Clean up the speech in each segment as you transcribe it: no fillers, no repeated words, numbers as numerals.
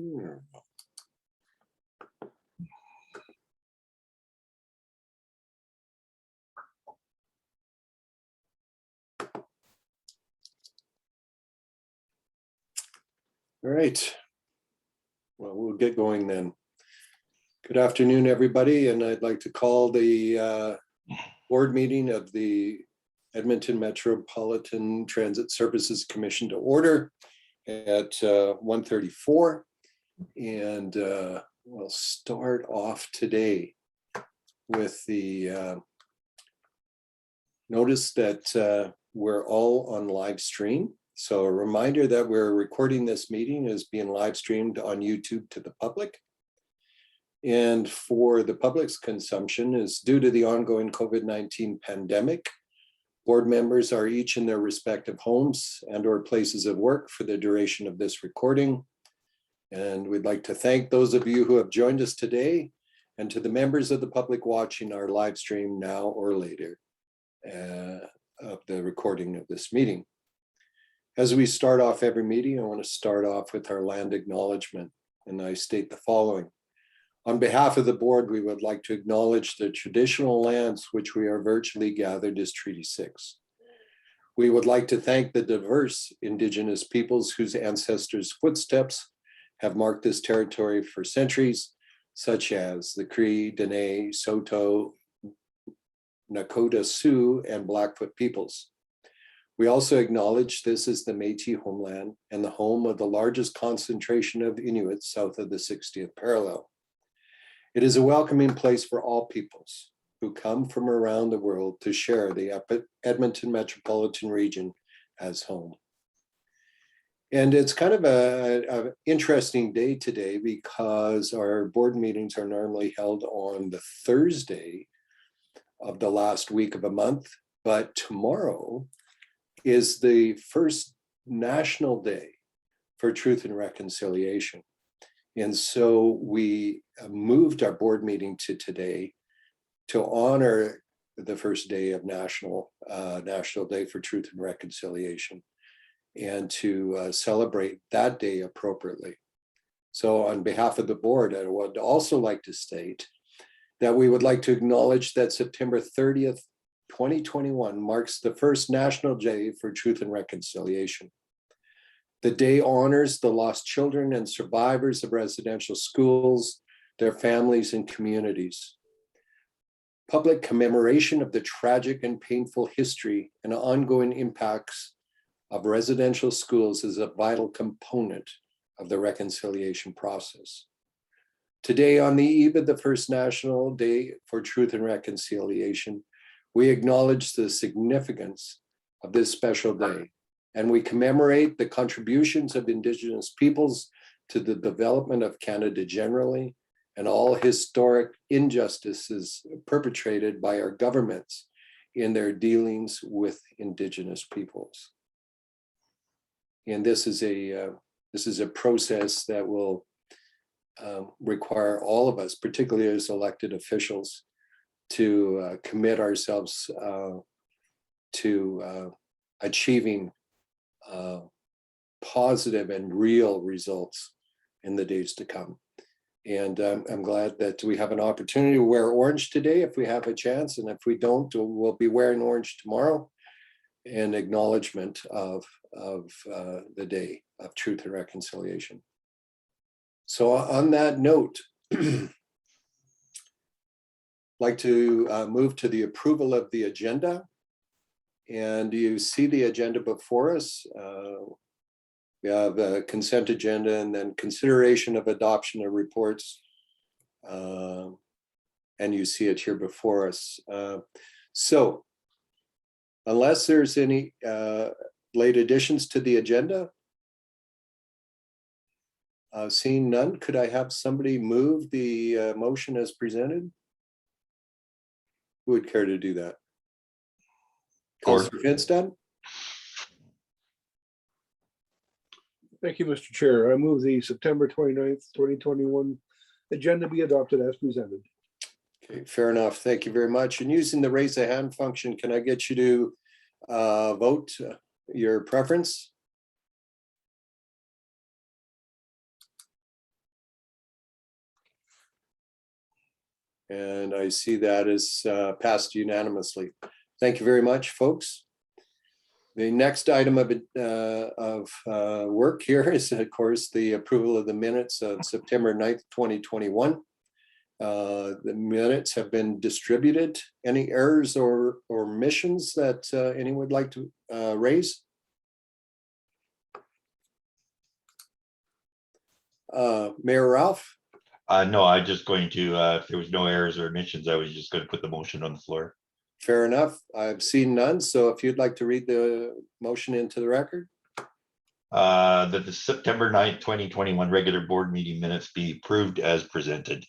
All right. Well, we'll get going then. Good afternoon, everybody, and I'd like to call the board meeting of the Edmonton Metropolitan Transit Services Commission to order at 1:34, and we'll start off today with the notice that we're all on live stream. So a reminder that we're recording this meeting is being live streamed on YouTube to the public. And for the public's consumption is due to the ongoing COVID-19 pandemic. Board members are each in their respective homes and or places of work for the duration of this recording. And we'd like to thank those of you who have joined us today and to the members of the public watching our live stream now or later of the recording of this meeting. As we start off every meeting, I want to start off with our land acknowledgement, and I state the following. On behalf of the board, we would like to acknowledge the traditional lands which we are virtually gathered as Treaty 6. We would like to thank the diverse Indigenous peoples whose ancestors' footsteps have marked this territory for centuries, such as the Cree, Dene, Saulteaux, Nakota Sioux, and Blackfoot peoples. We also acknowledge this is the Métis homeland and the home of the largest concentration of Inuits south of the 60th parallel. It is a welcoming place for all peoples who come from around the world to share the Edmonton metropolitan region as home. And it's kind of an interesting day today because our board meetings are normally held on the Thursday of the last week of a month, but tomorrow is the first national day for truth and reconciliation. And so we moved our board meeting to today to honor the first day of National Day for Truth and Reconciliation and to celebrate that day appropriately. So on behalf of the board, I would also like to state that we would like to acknowledge that September 30th, 2021 marks the first National Day for Truth and Reconciliation. The day honors the lost children and survivors of residential schools, their families and communities. Public commemoration of the tragic and painful history and ongoing impacts of residential schools is a vital component of the reconciliation process. Today, on the eve of the first National Day for Truth and Reconciliation, we acknowledge the significance of this special day, and we commemorate the contributions of Indigenous peoples to the development of Canada generally and all historic injustices perpetrated by our governments in their dealings with Indigenous peoples. And this is a process that will require all of us, particularly as elected officials, to commit ourselves to achieving positive and real results in the days to come. And I'm glad that we have an opportunity to wear orange today if we have a chance, and if we don't, we'll be wearing orange tomorrow in acknowledgement of the day of truth and reconciliation. So on that note, like to move to the approval of the agenda. And you see the agenda before us. We have a consent agenda and then consideration of adoption of reports. And you see it here before us. So unless there's any late additions to the agenda, seeing none, could I have somebody move the motion as presented? Who would care to do that? Councillor Finstad? Thank you, Mr. Chair. I move the September 29th, 2021 agenda be adopted as presented. Okay, fair enough. Thank you very much. And using the raise a hand function, can I get you to vote your preference? And I see that is passed unanimously. Thank you very much, folks. The next item of work here is, of course, the approval of the minutes of September 9th, 2021. The minutes have been distributed. Any errors or omissions that anyone would like to raise? Mayor Ralph? No, I'm just going to, if there was no errors or omissions, I was just going to put the motion on the floor. Fair enough. I've seen none. So if you'd like to read the motion into the record. That the September 9th, 2021 regular board meeting minutes be approved as presented.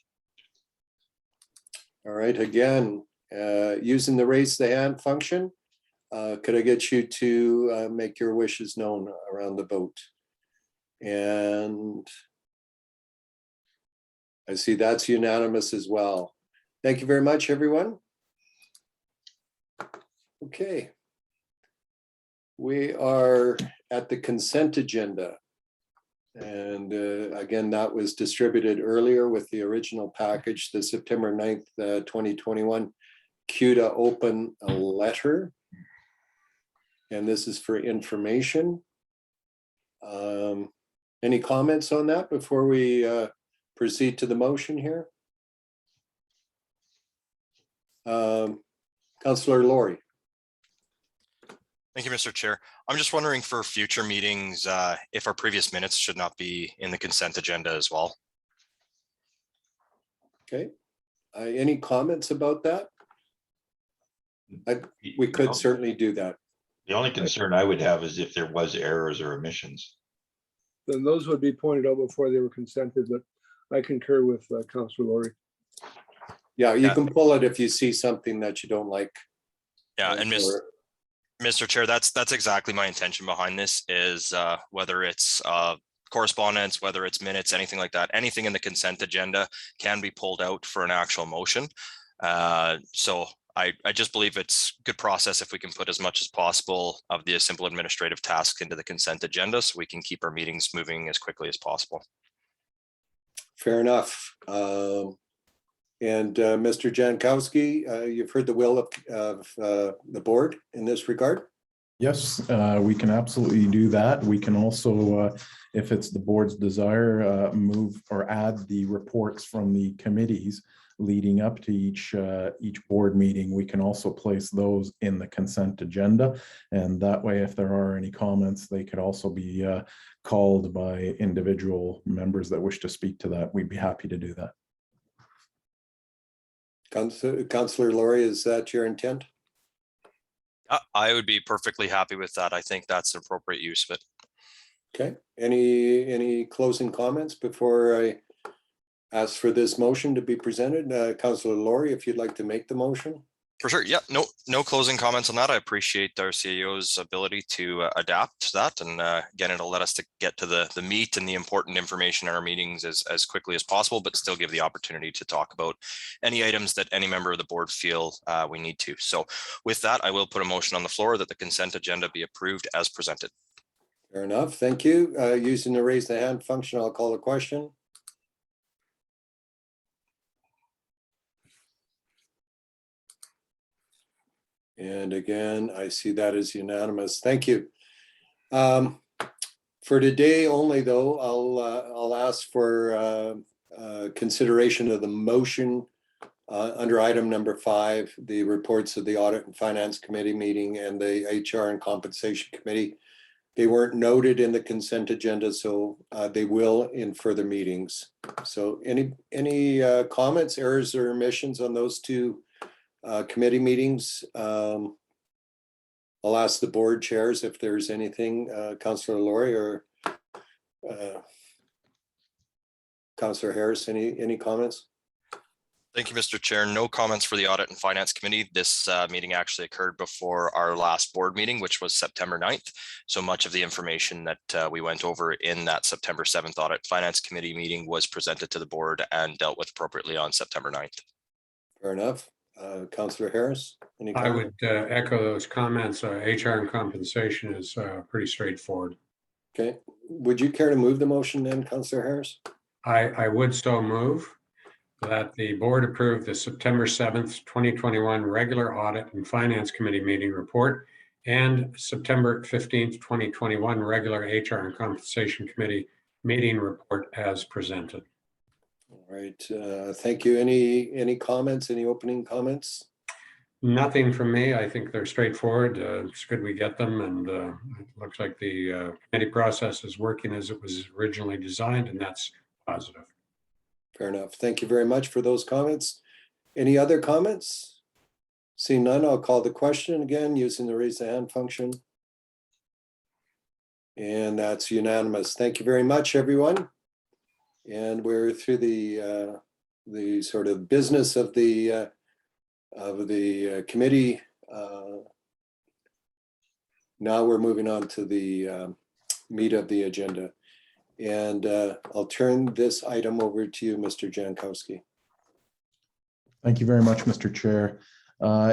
All right, again, using the raise the hand function, could I get you to make your wishes known around the vote? And I see that's unanimous as well. Thank you very much, everyone. Okay. We are at the consent agenda. And again, that was distributed earlier with the original package, the September 9th, 2021 CUDA open a letter. And this is for information. Any comments on that before we proceed to the motion here? Councillor Laurie. Thank you, Mr. Chair. I'm just wondering for future meetings, if our previous minutes should not be in the consent agenda as well. Okay. Any comments about that? We could certainly do that. The only concern I would have is if there was errors or omissions. Then those would be pointed out before they were consented, but I concur with Councillor Laurie. Yeah, you can pull it if you see something that you don't like. Yeah, and Mr. Chair, that's exactly my intention behind this is whether it's correspondence, whether it's minutes, anything like that, anything in the consent agenda can be pulled out for an actual motion. So I just believe it's good process if we can put as much as possible of the simple administrative tasks into the consent agenda so we can keep our meetings moving as quickly as possible. Fair enough. And Mr. Jankowski, you've heard the will of the board in this regard? Yes, we can absolutely do that. We can also, if it's the board's desire, move or add the reports from the committees leading up to each board meeting. We can also place those in the consent agenda. And that way, if there are any comments, they could also be called by individual members that wish to speak to that. We'd be happy to do that. Councillor Laurie, is that your intent? I would be perfectly happy with that. I think that's an appropriate use of it. Okay. Any closing comments before I ask for this motion to be presented? Councillor Laurie, if you'd like to make the motion. For sure. Yeah, no closing comments on that. I appreciate our CEO's ability to adapt to that. And again, it'll let us to get to the meat and the important information in our meetings as quickly as possible, but still give the opportunity to talk about any items that any member of the board feel we need to. So with that, I will put a motion on the floor that the consent agenda be approved as presented. Fair enough. Thank you. Using the raise the hand function, I'll call a question. And again, I see that as unanimous. Thank you. For today only, though, I'll ask for consideration of the motion under item number 5, the reports of the Audit and Finance Committee meeting and the HR and Compensation Committee. They weren't noted in the consent agenda, so they will in further meetings. So any comments, errors, or omissions on those two committee meetings? I'll ask the board chairs if there's anything, Councillor Laurie or Councillor Harris, any comments? Thank you, Mr. Chair. No comments for the Audit and Finance Committee. This meeting actually occurred before our last board meeting, which was September 9th. So much of the information that we went over in that September 7th Audit and Finance Committee meeting was presented to the board and dealt with appropriately on September 9th. Fair enough. Councillor Harris, any comment? I would echo those comments. HR and compensation is pretty straightforward. Okay. Would you care to move the motion then, Councillor Harris? I would so move. that the board approve the September 7th, 2021 regular audit and finance committee meeting report and September 15th, 2021 regular HR and compensation committee meeting report as presented. All right, thank you. Any comments, any opening comments? Nothing from me. I think they're straightforward. It's good we get them, and it looks like the committee process is working as it was originally designed, and that's positive. Fair enough. Thank you very much for those comments. Any other comments? Seeing none, I'll call the question again using the raise the hand function. And that's unanimous. Thank you very much, everyone. And we're through the sort of business of the committee. Now we're moving on to the meat of the agenda. And I'll turn this item over to you, Mr. Jankowski. Thank you very much, Mr. Chair.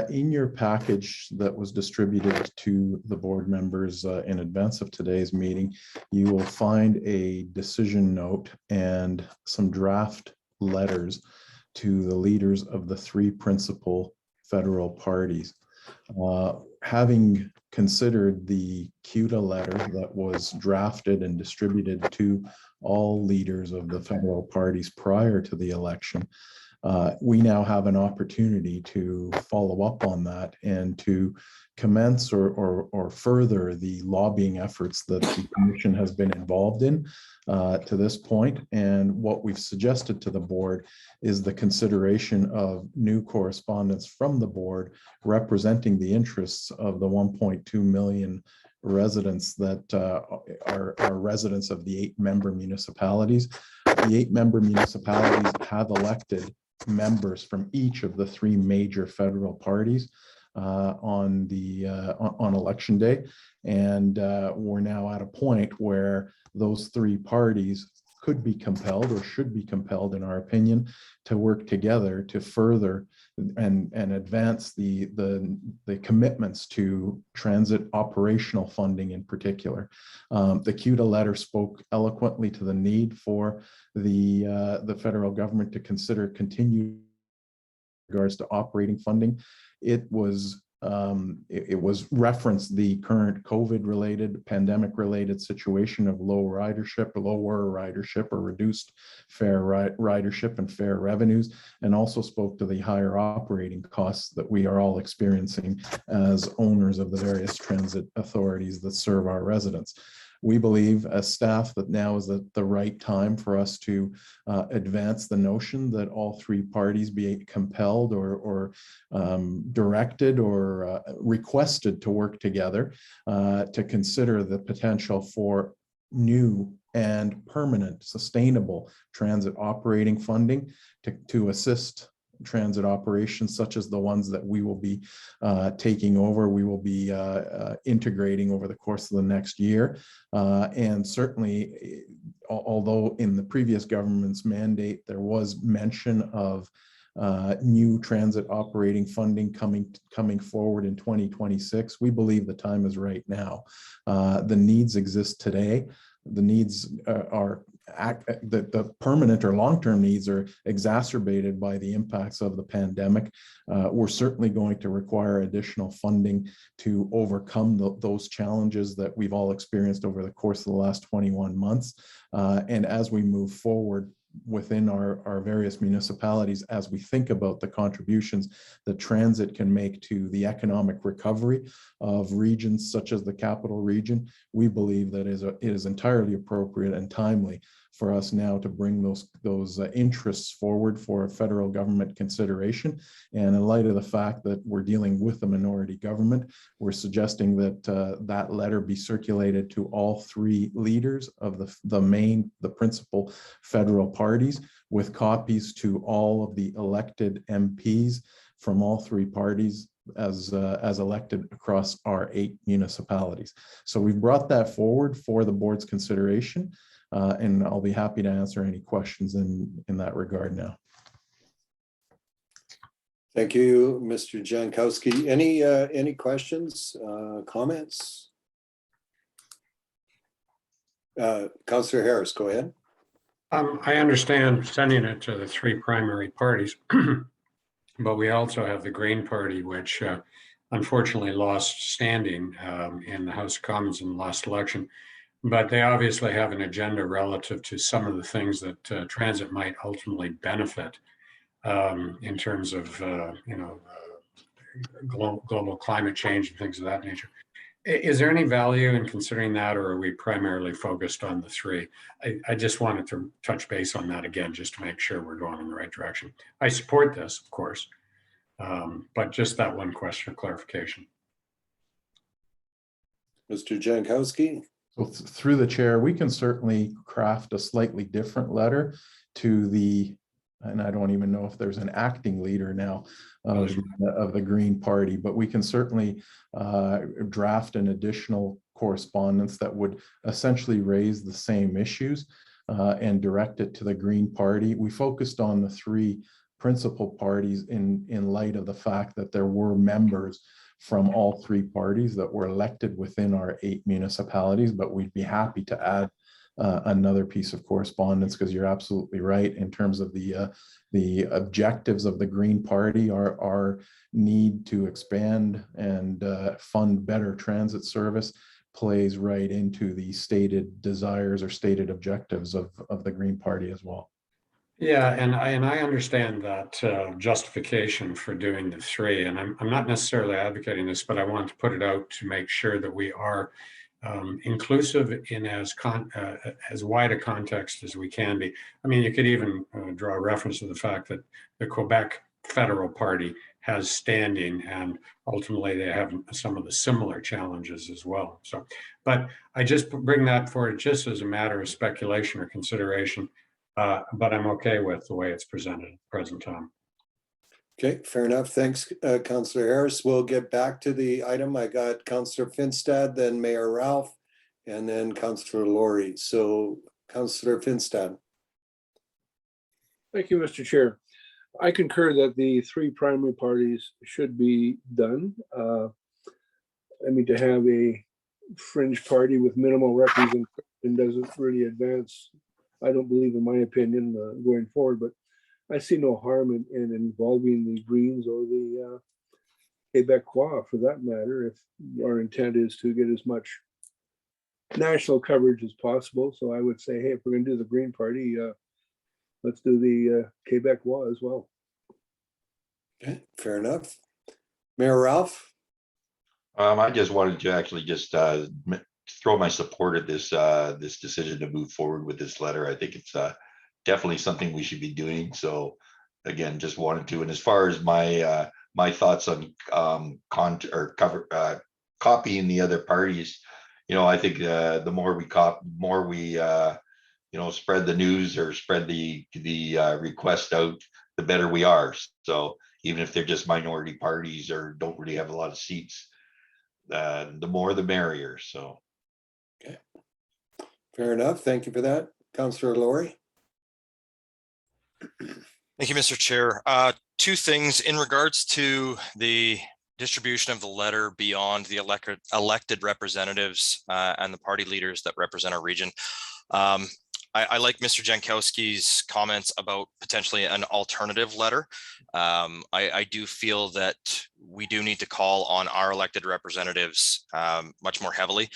In your package that was distributed to the board members in advance of today's meeting, you will find a decision note and some draft letters to the leaders of the three principal federal parties. Having considered the CUTA letter that was drafted and distributed to all leaders of the federal parties prior to the election, we now have an opportunity to follow up on that and to commence or further the lobbying efforts that the commission has been involved in to this point. And what we've suggested to the board is the consideration of new correspondence from the board representing the interests of the 1.2 million residents that are residents of the 8-member municipalities. The 8-member municipalities have elected members from each of the three major federal parties on election day, and we're now at a point where those three parties could be compelled or should be compelled, in our opinion, to work together to further and advance the commitments to transit operational funding in particular. The CUTA letter spoke eloquently to the need for the federal government to consider continued regards to operating funding. It was referenced the current COVID-related, pandemic-related situation of lower ridership or reduced fare ridership and fare revenues, and also spoke to the higher operating costs that we are all experiencing as owners of the various transit authorities that serve our residents. We believe as staff that now is the right time for us to advance the notion that all three parties be compelled or directed or requested to work together to consider the potential for new and permanent sustainable transit operating funding to assist transit operations such as the ones that we will be taking over, we will be integrating over the course of the next year. And certainly, although in the previous government's mandate, there was mention of new transit operating funding coming forward in 2026, we believe the time is right now. The needs exist today. The needs the permanent or long-term needs are exacerbated by the impacts of the pandemic. We're certainly going to require additional funding to overcome those challenges that we've all experienced over the course of the last 21 months. And as we move forward within our various municipalities, as we think about the contributions that transit can make to the economic recovery of regions such as the capital region, we believe that it is entirely appropriate and timely for us now to bring those interests forward for federal government consideration. And in light of the fact that we're dealing with a minority government, we're suggesting that that letter be circulated to all three leaders of the principal federal parties, with copies to all of the elected MPs from all three parties as elected across our 8 municipalities. So we've brought that forward for the board's consideration. And I'll be happy to answer any questions in that regard now. Thank you, Mr. Jankowski. Any questions, comments? Councillor Harris, go ahead. I understand sending it to the three primary parties, but we also have the Green Party, which unfortunately lost standing in the House of Commons in the last election. But they obviously have an agenda relative to some of the things that transit might ultimately benefit in terms of, global climate change and things of that nature. Is there any value in considering that, or are we primarily focused on the three? I just wanted to touch base on that again, just to make sure we're going in the right direction. I support this, of course, but just that one question of clarification. Mr. Jankowski. So through the chair, we can certainly craft a slightly different letter to the, and I don't even know if there's an acting leader now of the Green Party, but we can certainly draft an additional correspondence that would essentially raise the same issues and direct it to the Green Party. We focused on the three principal parties in light of the fact that there were members from all three parties that were elected within our 8 municipalities, but we'd be happy to add another piece of correspondence, because you're absolutely right in terms of the objectives of the Green Party. Our need to expand and fund better transit service plays right into the stated desires or stated objectives of the Green Party as well. Yeah, and I understand that justification for doing the three, and I'm not necessarily advocating this, but I want to put it out to make sure that we are inclusive in as wide a context as we can be. I mean, you could even draw a reference to the fact that the Quebec Federal Party has standing, and ultimately they have some of the similar challenges as well. So, but I just bring that forward just as a matter of speculation or consideration. But I'm okay with the way it's presented at the present time. Okay, fair enough. Thanks, Councillor Harris. We'll get back to the item. I got Councillor Finstad, then Mayor Ralph, and then Councillor Laurie. So Councillor Finstad. Thank you, Mr. Chair. I concur that the three primary parties should be done. I mean, to have a fringe party with minimal representation doesn't really advance, I don't believe, in my opinion, going forward, but I see no harm in involving the Greens or the Quebecois for that matter, if our intent is to get as much national coverage as possible. So I would say, hey, if we're going to do the Green Party, let's do the Quebecois as well. Okay, fair enough. Mayor Ralph. I just wanted to actually just throw my support at this this decision to move forward with this letter. I think it's definitely something we should be doing. So again, just wanted to. And as far as my my thoughts on copying the other parties, I think the more we spread the news or spread the request out, the better we are. So even if they're just minority parties or don't really have a lot of seats, the more the merrier. So okay, fair enough. Thank you for that. Councillor Laurie. Thank you, Mr. Chair. Two things in regards to the distribution of the letter beyond the elected representatives and the party leaders that represent our region. I like Mr. Jankowski's comments about potentially an alternative letter. I do feel that we do need to call on our elected representatives much more heavily.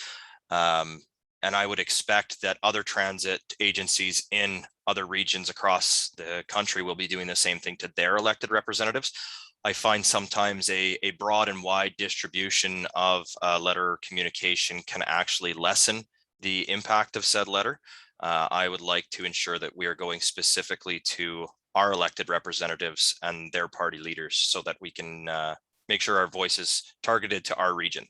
And I would expect that other transit agencies in other regions across the country will be doing the same thing to their elected representatives. I find sometimes a broad and wide distribution of letter communication can actually lessen the impact of said letter. I would like to ensure that we are going specifically to our elected representatives and their party leaders so that we can make sure our voice is targeted to our region.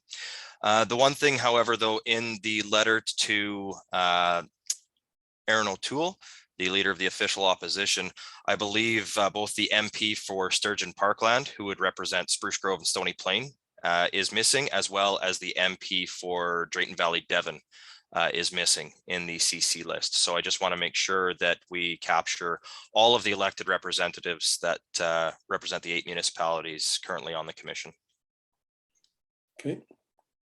The one thing, however, though, in the letter to Aaron O'Toole, the leader of the official opposition, I believe both the MP for Sturgeon Parkland, who would represent Spruce Grove and Stony Plain, is missing, as well as the MP for Drayton Valley Devon is missing in the CC list. So I just want to make sure that we capture all of the elected representatives that represent the 8 municipalities currently on the commission. Okay,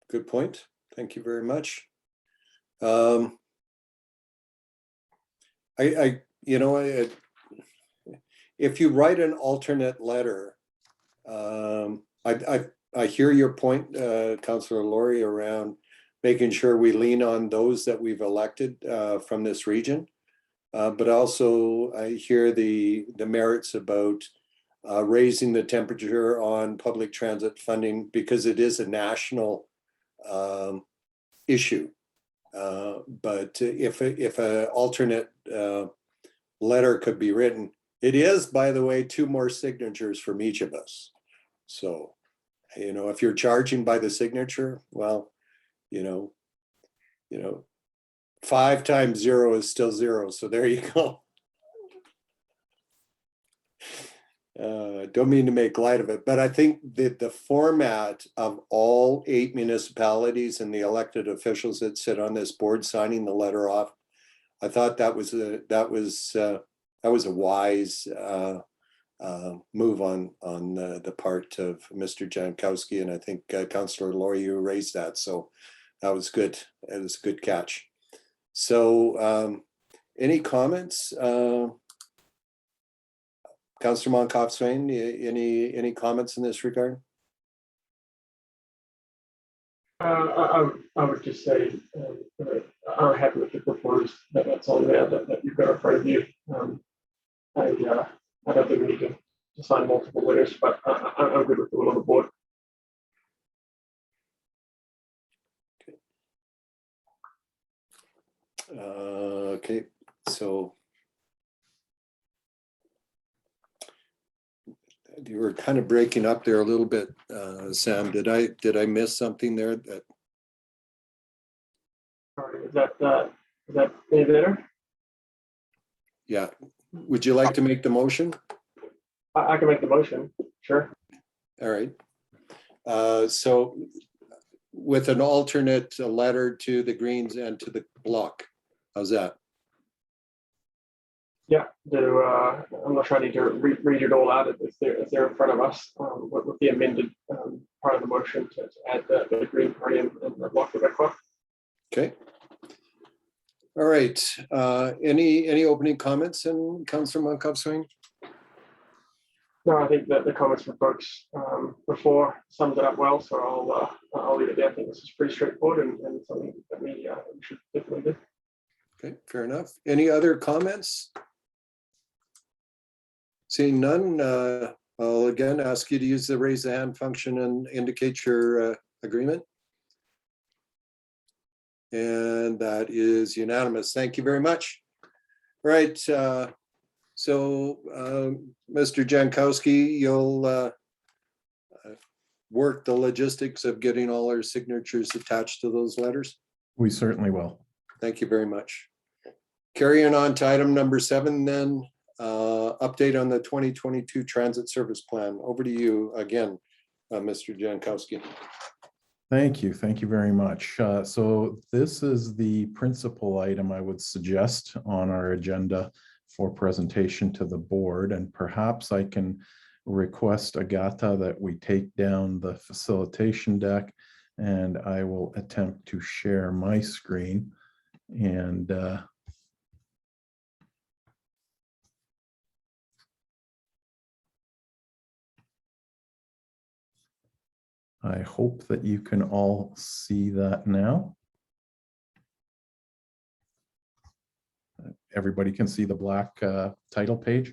good point. Thank you very much. If you write an alternate letter, I hear your point, Councillor Laurie, around making sure we lean on those that we've elected from this region. But also I hear the merits about raising the temperature on public transit funding because it is a national issue. But if an alternate letter could be written, it is, by the way, 2 more signatures from each of us. So, if you're charging by the signature, well, 5 times 0 is still 0. So there you go. Don't mean to make light of it, but I think that the format of all 8 municipalities and the elected officials that sit on this board signing the letter off, I thought that was a wise move on the part of Mr. Jankowski, and I think Councillor Laurie, you raised that, so that was good. It was a good catch. So, any comments? Councillor Monkhoff-Swain, any comments in this regard? I would just say I'm happy with the proposed that's on there that you've got in front of you. I don't think we need to sign multiple letters, but I'm good with the will of the board. Okay, so you were kind of breaking up there a little bit, Sam. Did I miss something there? Sorry, is that any better? Yeah. Would you like to make the motion? I can make the motion. Sure. All right. So with an alternate letter to the Greens and to the Bloc, how's that? Yeah. I'm not sure I need to read it all out. It's there in front of us with the amended part of the motion to add the Green Party and the Bloc Quebec. Okay. All right. Any opening comments, and Councillor Monkhoff-Swain? No, I think that the comments from folks before summed it up well, so I'll leave it there. I think this is pretty straightforward and something that we should definitely do. Okay, fair enough. Any other comments? Seeing none, I'll again ask you to use the raise the hand function and indicate your agreement. And that is unanimous. Thank you very much. Right. So, Mr. Jankowski, you'll work the logistics of getting all our signatures attached to those letters. We certainly will. Thank you very much. Carrying on to item number 7 then, update on the 2022 transit service plan. Over to you again, Mr. Jankowski. Thank you. Thank you very much. So this is the principal item I would suggest on our agenda for presentation to the board, and perhaps I can request Agatha that we take down the facilitation deck, and I will attempt to share my screen. And I hope that you can all see that now. Everybody can see the black title page.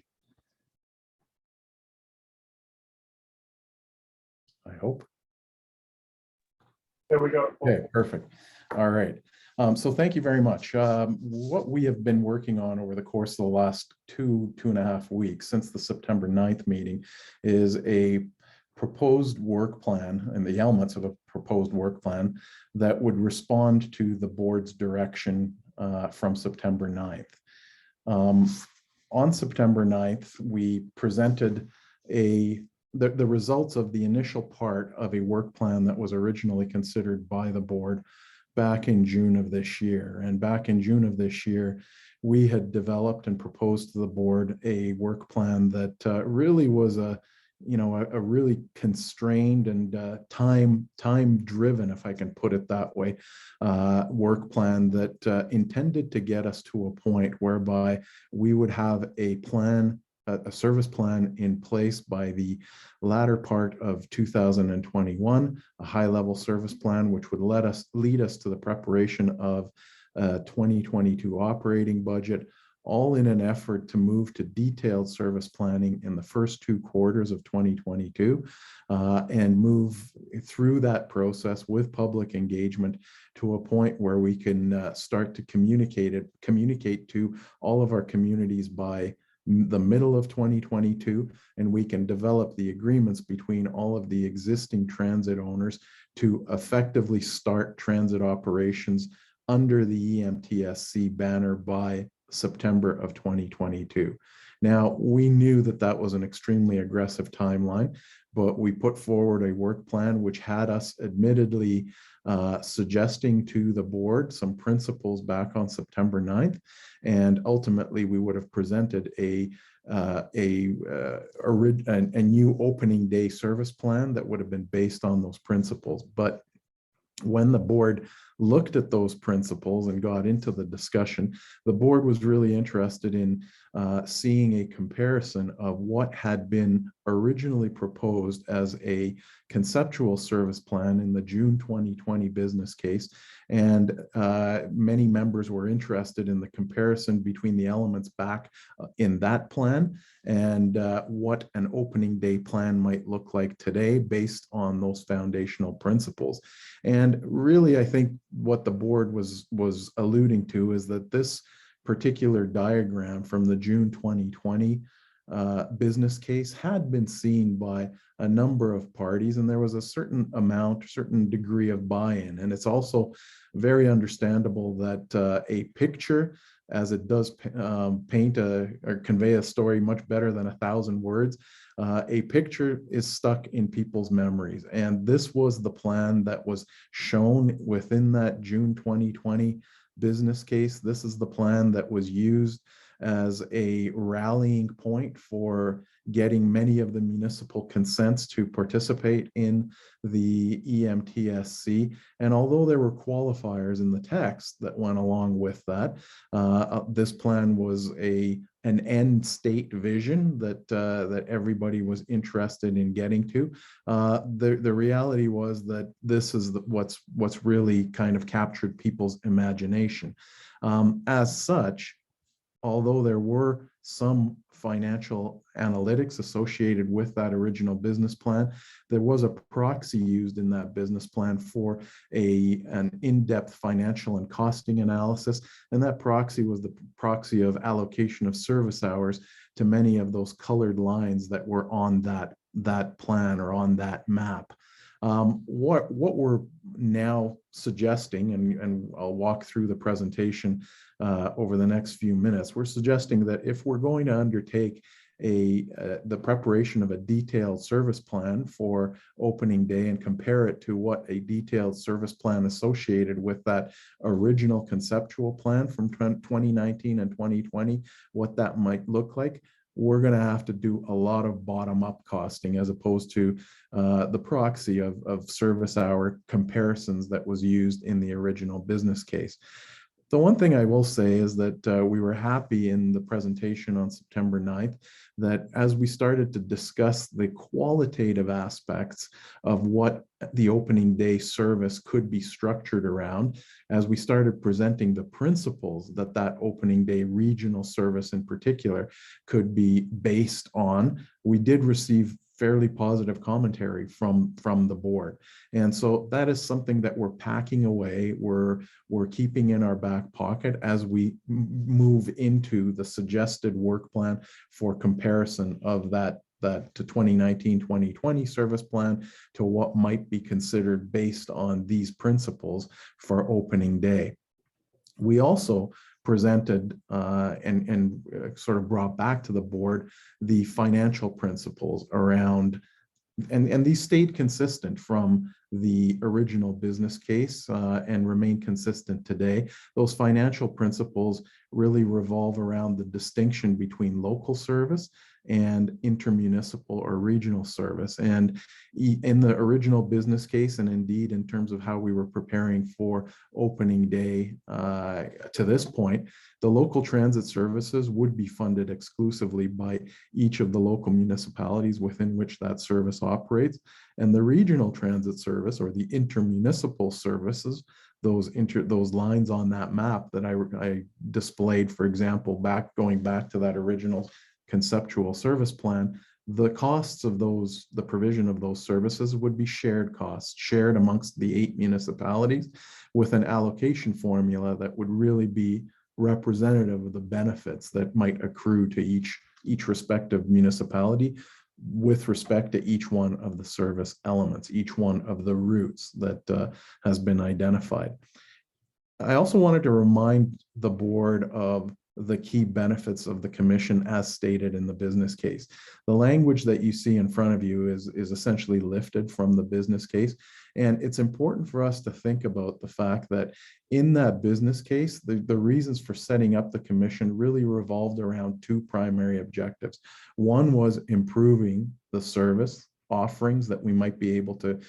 I hope. There we go. Okay, perfect. All right. So thank you very much. What we have been working on over the course of the last two and a half weeks since the September 9th meeting is a proposed work plan and the elements of a proposed work plan that would respond to the board's direction from September 9th. On September 9th, we presented the results of the initial part of a work plan that was originally considered by the board back in June of this year. And back in June of this year, we had developed and proposed to the board a work plan that really was a really constrained and time driven, if I can put it that way, work plan that intended to get us to a point whereby we would have a plan, a service plan in place by the latter part of 2021, a high-level service plan which would lead us to the preparation of 2022 operating budget, all in an effort to move to detailed service planning in the first 2 quarters of 2022, and move through that process with public engagement to a point where we can start to communicate to all of our communities by the middle of 2022, and we can develop the agreements between all of the existing transit owners to effectively start transit operations under the EMTSC banner by September of 2022. Now, we knew that that was an extremely aggressive timeline, but we put forward a work plan which had us admittedly suggesting to the board some principles back on September 9th, and ultimately we would have presented a new opening day service plan that would have been based on those principles. But when the board looked at those principles and got into the discussion, the board was really interested in seeing a comparison of what had been originally proposed as a conceptual service plan in the June 2020 business case. And many members were interested in the comparison between the elements back in that plan and what an opening day plan might look like today based on those foundational principles. And really, I think what the board was alluding to is that this particular diagram from the June 2020 business case had been seen by a number of parties, and there was a certain degree of buy-in. And it's also very understandable that a picture, as it does paint or convey a story much better than 1,000 words, a picture is stuck in people's memories. And this was the plan that was shown within that June 2020 business case. This is the plan that was used as a rallying point for getting many of the municipal consents to participate in the EMTSC. And although there were qualifiers in the text that went along with that, this plan was an end state vision that everybody was interested in getting to. The reality was that this is what's really kind of captured people's imagination. As such, although there were some financial analytics associated with that original business plan, there was a proxy used in that business plan for an in-depth financial and costing analysis. And that proxy was the proxy of allocation of service hours to many of those colored lines that were on that plan or on that map. What we're now suggesting, and I'll walk through the presentation over the next few minutes, we're suggesting that if we're going to undertake the preparation of a detailed service plan for opening day and compare it to what a detailed service plan associated with that original conceptual plan from 2019 and 2020, what that might look like, we're going to have to do a lot of bottom-up costing as opposed to the proxy of service hour comparisons that was used in the original business case. The one thing I will say is that we were happy in the presentation on September 9th that as we started to discuss the qualitative aspects of what the opening day service could be structured around, as we started presenting the principles that opening day regional service in particular could be based on, we did receive fairly positive commentary from the board. And so that is something that we're packing away, we're keeping in our back pocket as we move into the suggested work plan for comparison of that to 2019-2020 service plan to what might be considered based on these principles for opening day. We also presented and sort of brought back to the board the financial principles around, and these stayed consistent from the original business case and remain consistent today. Those financial principles really revolve around the distinction between local service and intermunicipal or regional service. And in the original business case, and indeed in terms of how we were preparing for opening day to this point, the local transit services would be funded exclusively by each of the local municipalities within which that service operates. And the regional transit service, or the intermunicipal services, those lines on that map that I displayed, for example, going back to that original conceptual service plan, the costs of the provision of those services would be shared costs, shared amongst the 8 municipalities, with an allocation formula that would really be representative of the benefits that might accrue to each respective municipality with respect to each one of the service elements, each one of the routes that has been identified. I also wanted to remind the board of the key benefits of the commission as stated in the business case. The language that you see in front of you is essentially lifted from the business case. And it's important for us to think about the fact that in that business case, the reasons for setting up the commission really revolved around 2 primary objectives. One was improving the service offerings that we might be able to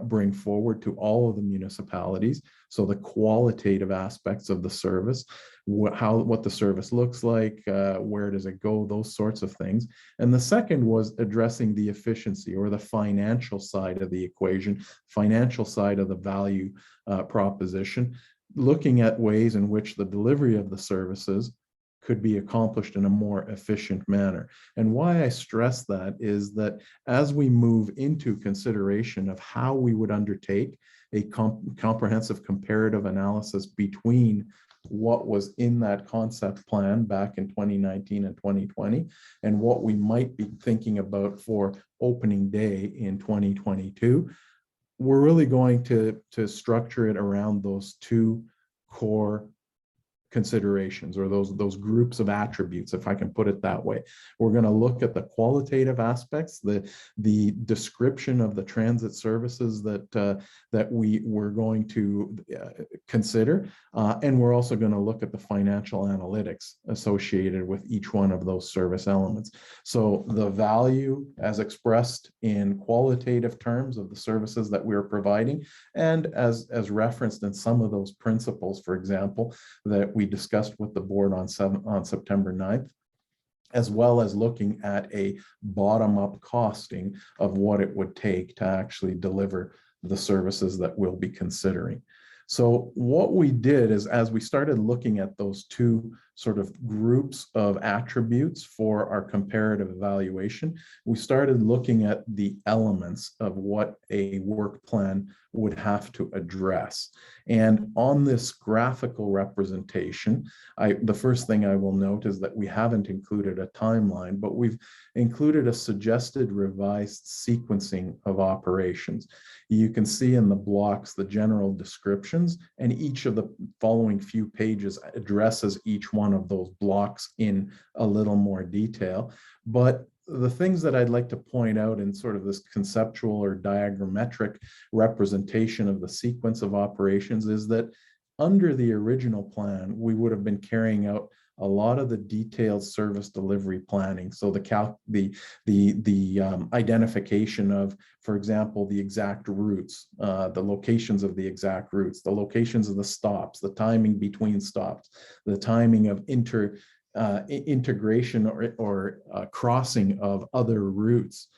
bring forward to all of the municipalities. So the qualitative aspects of the service, what the service looks like, where does it go, those sorts of things. And the second was addressing the efficiency or the financial side of the equation, financial side of the value proposition, looking at ways in which the delivery of the services could be accomplished in a more efficient manner. And why I stress that is that as we move into consideration of how we would undertake a comprehensive comparative analysis between what was in that concept plan back in 2019 and 2020 and what we might be thinking about for opening day in 2022, we're really going to structure it around those 2 core considerations, or those groups of attributes, if I can put it that way. We're going to look at the qualitative aspects, the description of the transit services that we're going to consider, and we're also going to look at the financial analytics associated with each one of those service elements. So the value as expressed in qualitative terms of the services that we're providing, and as referenced in some of those principles, for example, that we discussed with the board on September 9th, as well as looking at a bottom-up costing of what it would take to actually deliver the services that we'll be considering. So what we did is, as we started looking at those 2 sort of groups of attributes for our comparative evaluation, we started looking at the elements of what a work plan would have to address. And on this graphical representation, the first thing I will note is that we haven't included a timeline, but we've included a suggested revised sequencing of operations. You can see in the blocks the general descriptions, and each of the following few pages addresses each one of those blocks in a little more detail. But the things that I'd like to point out in sort of this conceptual or diagrammetric representation of the sequence of operations is that under the original plan, we would have been carrying out a lot of the detailed service delivery planning. So the identification of, for example, the exact routes, the locations of the exact routes, the locations of the stops, the timing between stops, the timing of integration or crossing of other routes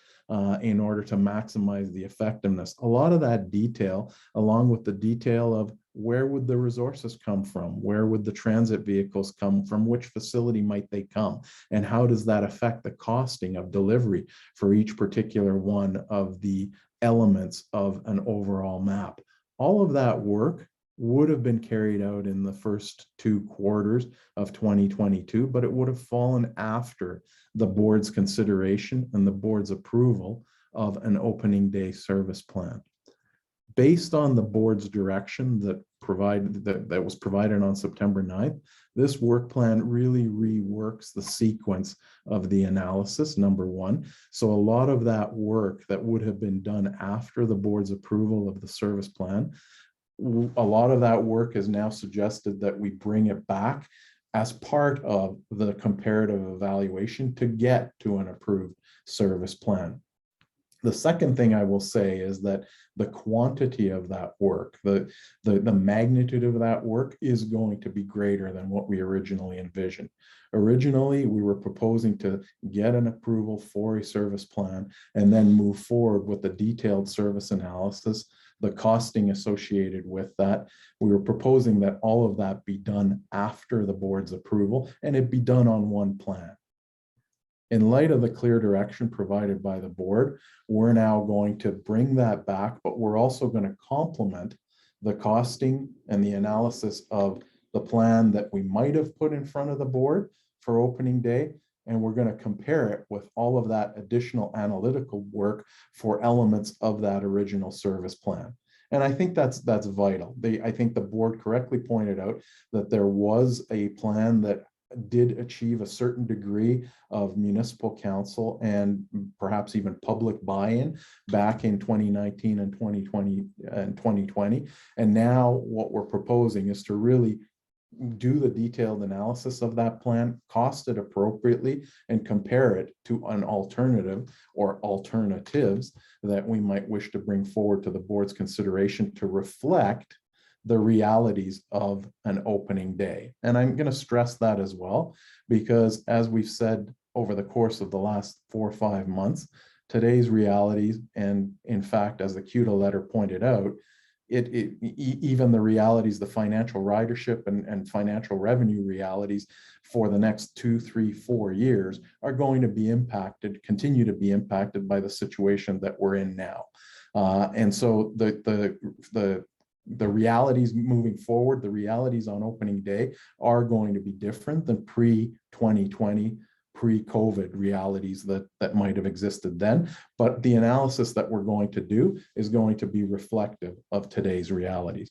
in order to maximize the effectiveness. A lot of that detail, along with the detail of where would the resources come from, where would the transit vehicles come from, which facility might they come, and how does that affect the costing of delivery for each particular one of the elements of an overall map. All of that work would have been carried out in the first 2 quarters of 2022, but it would have fallen after the board's consideration and the board's approval of an opening day service plan. based on the board's direction that was provided on September 9th, this work plan really reworks the sequence of the analysis, number one. So a lot of that work that would have been done after the board's approval of the service plan, a lot of that work is now suggested that we bring it back as part of the comparative evaluation to get to an approved service plan. The second thing I will say is that the quantity of that work, the magnitude of that work is going to be greater than what we originally envisioned. Originally, we were proposing to get an approval for a service plan and then move forward with the detailed service analysis, the costing associated with that. We were proposing that all of that be done after the board's approval and it be done on one plan. In light of the clear direction provided by the board, we're now going to bring that back, but we're also going to complement the costing and the analysis of the plan that we might have put in front of the board for opening day. And we're going to compare it with all of that additional analytical work for elements of that original service plan. And I think that's vital. I think the board correctly pointed out that there was a plan that did achieve a certain degree of municipal council and perhaps even public buy-in back in 2019 and 2020. And now what we're proposing is to really do the detailed analysis of that plan, cost it appropriately, and compare it to an alternative or alternatives that we might wish to bring forward to the board's consideration to reflect the realities of an opening day. And I'm going to stress that as well, because as we've said over the course of the last 4 or 5 months, today's realities, and in fact, as the CUDA letter pointed out, even the realities, the financial ridership and financial revenue realities for the next 2, 3, 4 years are going to be impacted, continue to be impacted by the situation that we're in now. And so the realities moving forward, the realities on opening day are going to be different than pre-2020, pre-COVID realities that might have existed then. But the analysis that we're going to do is going to be reflective of today's realities.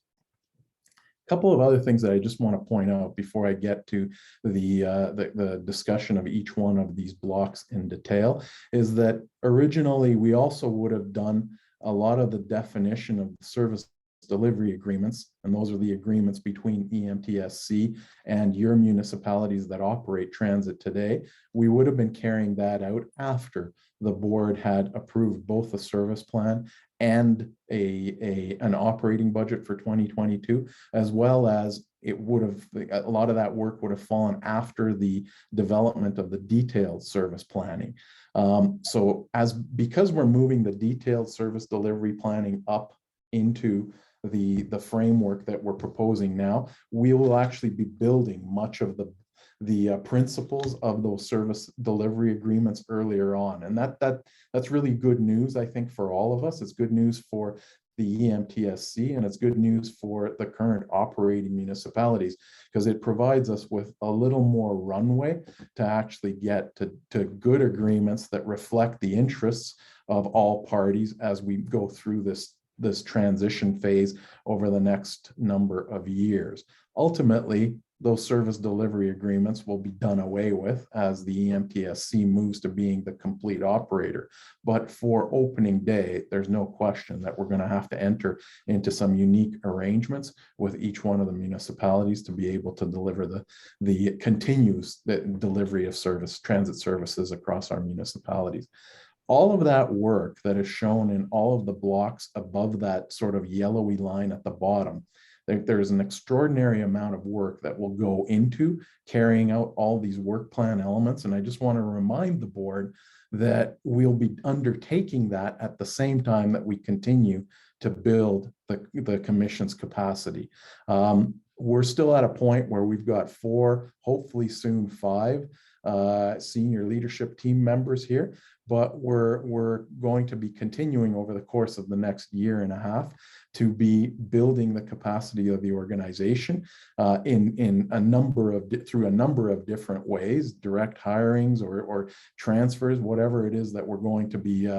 A couple of other things that I just want to point out before I get to the discussion of each one of these blocks in detail is that originally we also would have done a lot of the definition of service delivery agreements, and those are the agreements between EMTSC and your municipalities that operate transit today. We would have been carrying that out after the board had approved both the service plan and an operating budget for 2022, as well as it would have, a lot of that work would have fallen after the development of the detailed service planning. Because we're moving the detailed service delivery planning up into the framework that we're proposing now, we will actually be building much of the principles of those service delivery agreements earlier on. And that's really good news, I think, for all of us. It's good news for the EMTSC, and it's good news for the current operating municipalities, because it provides us with a little more runway to actually get to good agreements that reflect the interests of all parties as we go through this transition phase over the next number of years. Ultimately, those service delivery agreements will be done away with as the EMTSC moves to being the complete operator. But for opening day, there's no question that we're going to have to enter into some unique arrangements with each one of the municipalities to be able to deliver the continuous delivery of transit services across our municipalities. All of that work that is shown in all of the blocks above that sort of yellowy line at the bottom, there's an extraordinary amount of work that will go into carrying out all these work plan elements. And I just want to remind the board that we'll be undertaking that at the same time that we continue to build the commission's capacity. We're still at a point where we've got 4, hopefully soon 5, senior leadership team members here, but we're going to be continuing over the course of the next year and a half to be building the capacity of the organization in a number of through a number of different ways, direct hirings or transfers, whatever it is that we're going to be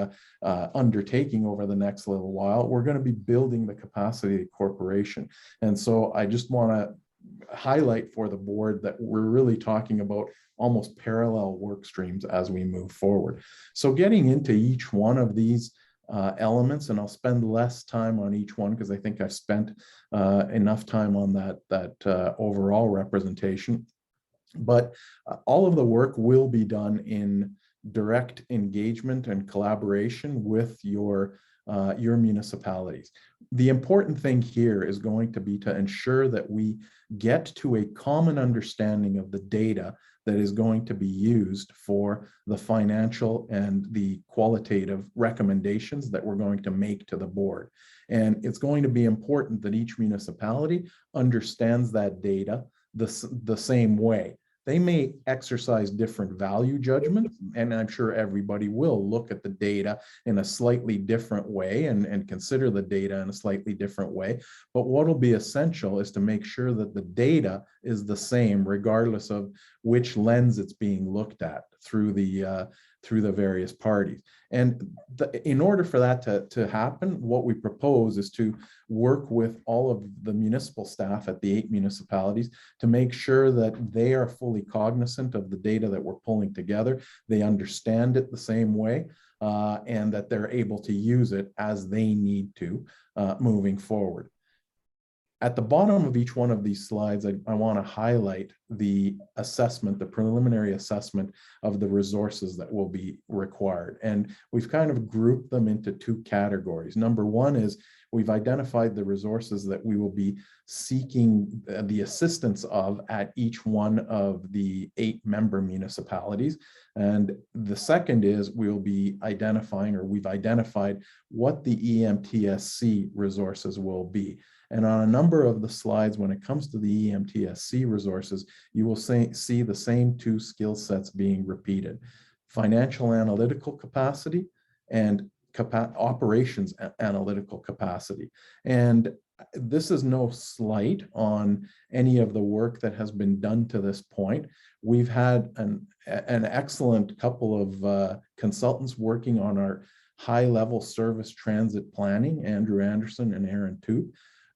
undertaking over the next little while. We're going to be building the capacity of the corporation. And so I just want to highlight for the board that we're really talking about almost parallel work streams as we move forward. So getting into each one of these elements, and I'll spend less time on each one because I think I've spent enough time on that overall representation. But all of the work will be done in direct engagement and collaboration with your municipalities. The important thing here is going to be to ensure that we get to a common understanding of the data that is going to be used for the financial and the qualitative recommendations that we're going to make to the board. And it's going to be important that each municipality understands that data the same way. They may exercise different value judgments, and I'm sure everybody will look at the data in a slightly different way and consider the data in a slightly different way. But what will be essential is to make sure that the data is the same regardless of which lens it's being looked at through the various parties. And in order for that to happen, what we propose is to work with all of the municipal staff at the 8 municipalities to make sure that they are fully cognizant of the data that we're pulling together. They understand it the same way, and that they're able to use it as they need to moving forward. At the bottom of each one of these slides, I want to highlight the assessment, the preliminary assessment of the resources that will be required. And we've kind of grouped them into 2 categories. Number one is we've identified the resources that we will be seeking the assistance of at each one of the 8 member municipalities. And the second is we'll be identifying, or we've identified, what the EMTSC resources will be. And on a number of the slides, when it comes to the EMTSC resources, you will see the same 2 skill sets being repeated: financial analytical capacity and operations analytical capacity. And this is no slight on any of the work that has been done to this point. We've had an excellent couple of consultants working on our high-level service transit planning, Andrew Anderson and Aaron Toop.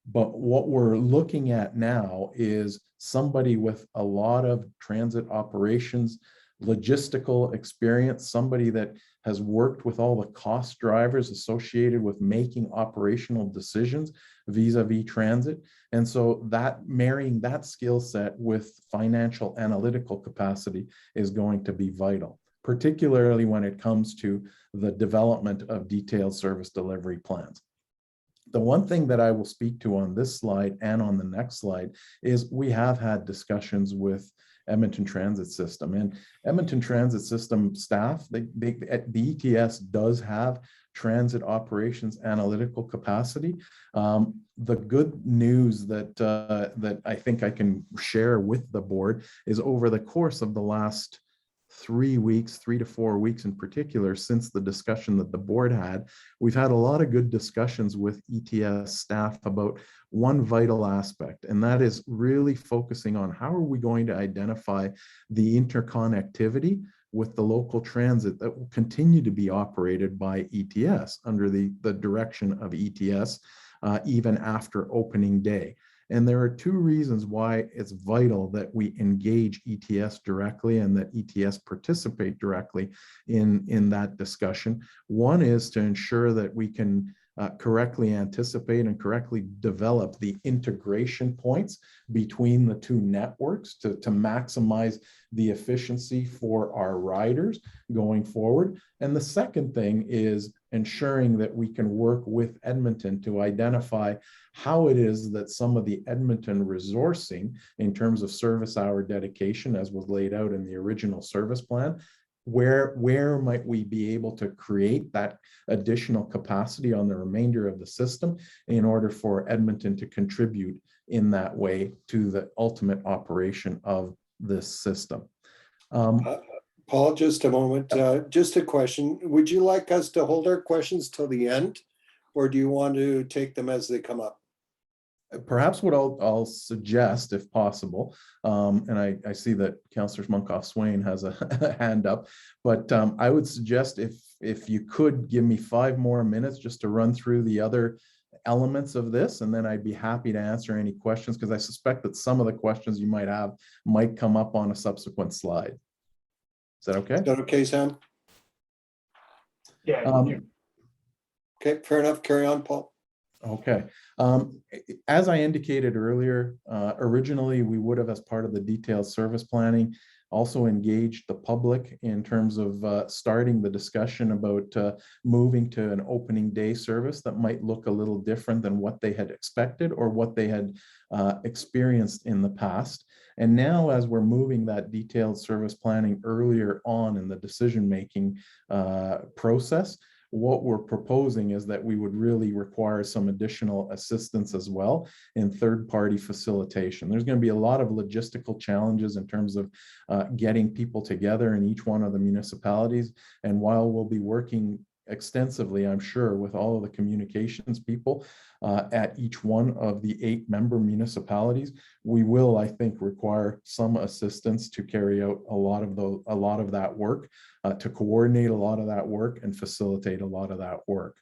But what we're looking at now is somebody with a lot of transit operations, logistical experience, somebody that has worked with all the cost drivers associated with making operational decisions vis-a-vis transit. And so that marrying that skill set with financial analytical capacity is going to be vital, particularly when it comes to the development of detailed service delivery plans. The one thing that I will speak to on this slide and on the next slide is we have had discussions with Edmonton Transit System, and Edmonton Transit System staff, the ETS does have transit operations analytical capacity. The good news that I think I can share with the board is over the course of the last 3 weeks, 3 to 4 weeks in particular, since the discussion that the board had, we've had a lot of good discussions with ETS staff about one vital aspect, and that is really focusing on how are we going to identify the interconnectivity with the local transit that will continue to be operated by ETS under the direction of ETS even after opening day. And there are 2 reasons why it's vital that we engage ETS directly and that ETS participate directly in that discussion. One is to ensure that we can correctly anticipate and correctly develop the integration points between the 2 networks to maximize the efficiency for our riders going forward. And the second thing is ensuring that we can work with Edmonton to identify how it is that some of the Edmonton resourcing in terms of service hour dedication, as was laid out in the original service plan, where might we be able to create that additional capacity on the remainder of the system in order for Edmonton to contribute in that way to the ultimate operation of this system. Paul, just a moment. Just a question. Would you like us to hold our questions till the end, or do you want to take them as they come up? Perhaps what I'll suggest, if possible, and I see that Councillor Munkoff-Swain has a hand up, but I would suggest if you could give me 5 more minutes just to run through the other elements of this, and then I'd be happy to answer any questions, because I suspect that some of the questions you might have might come up on a subsequent slide. Is that okay? Is that okay, Sam? Yeah. Okay, fair enough. Carry on, Paul. Okay. As I indicated earlier, originally we would have, as part of the detailed service planning, also engaged the public in terms of starting the discussion about moving to an opening day service that might look a little different than what they had expected or what they had experienced in the past. And now, as we're moving that detailed service planning earlier on in the decision-making process, what we're proposing is that we would really require some additional assistance as well in third-party facilitation. There's going to be a lot of logistical challenges in terms of getting people together in each one of the municipalities. And while we'll be working extensively, I'm sure, with all of the communications people at each one of the 8 member municipalities, we will, I think, require some assistance to carry out a lot of that work, to coordinate a lot of that work and facilitate a lot of that work.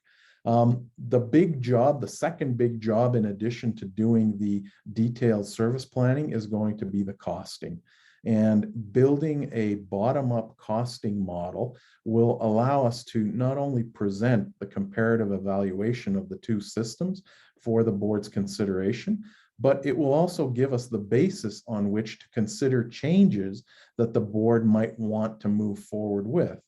The big job, the second big job, in addition to doing the detailed service planning, is going to be the costing. And building a bottom-up costing model will allow us to not only present the comparative evaluation of the 2 systems for the board's consideration, but it will also give us the basis on which to consider changes that the board might want to move forward with.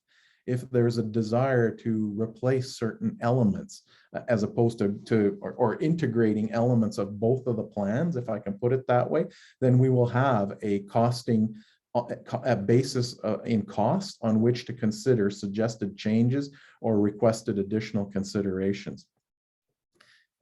If there's a desire to replace certain elements, as opposed or integrating elements of both of the plans, if I can put it that way, then we will have a costing, a basis in cost on which to consider suggested changes or requested additional considerations.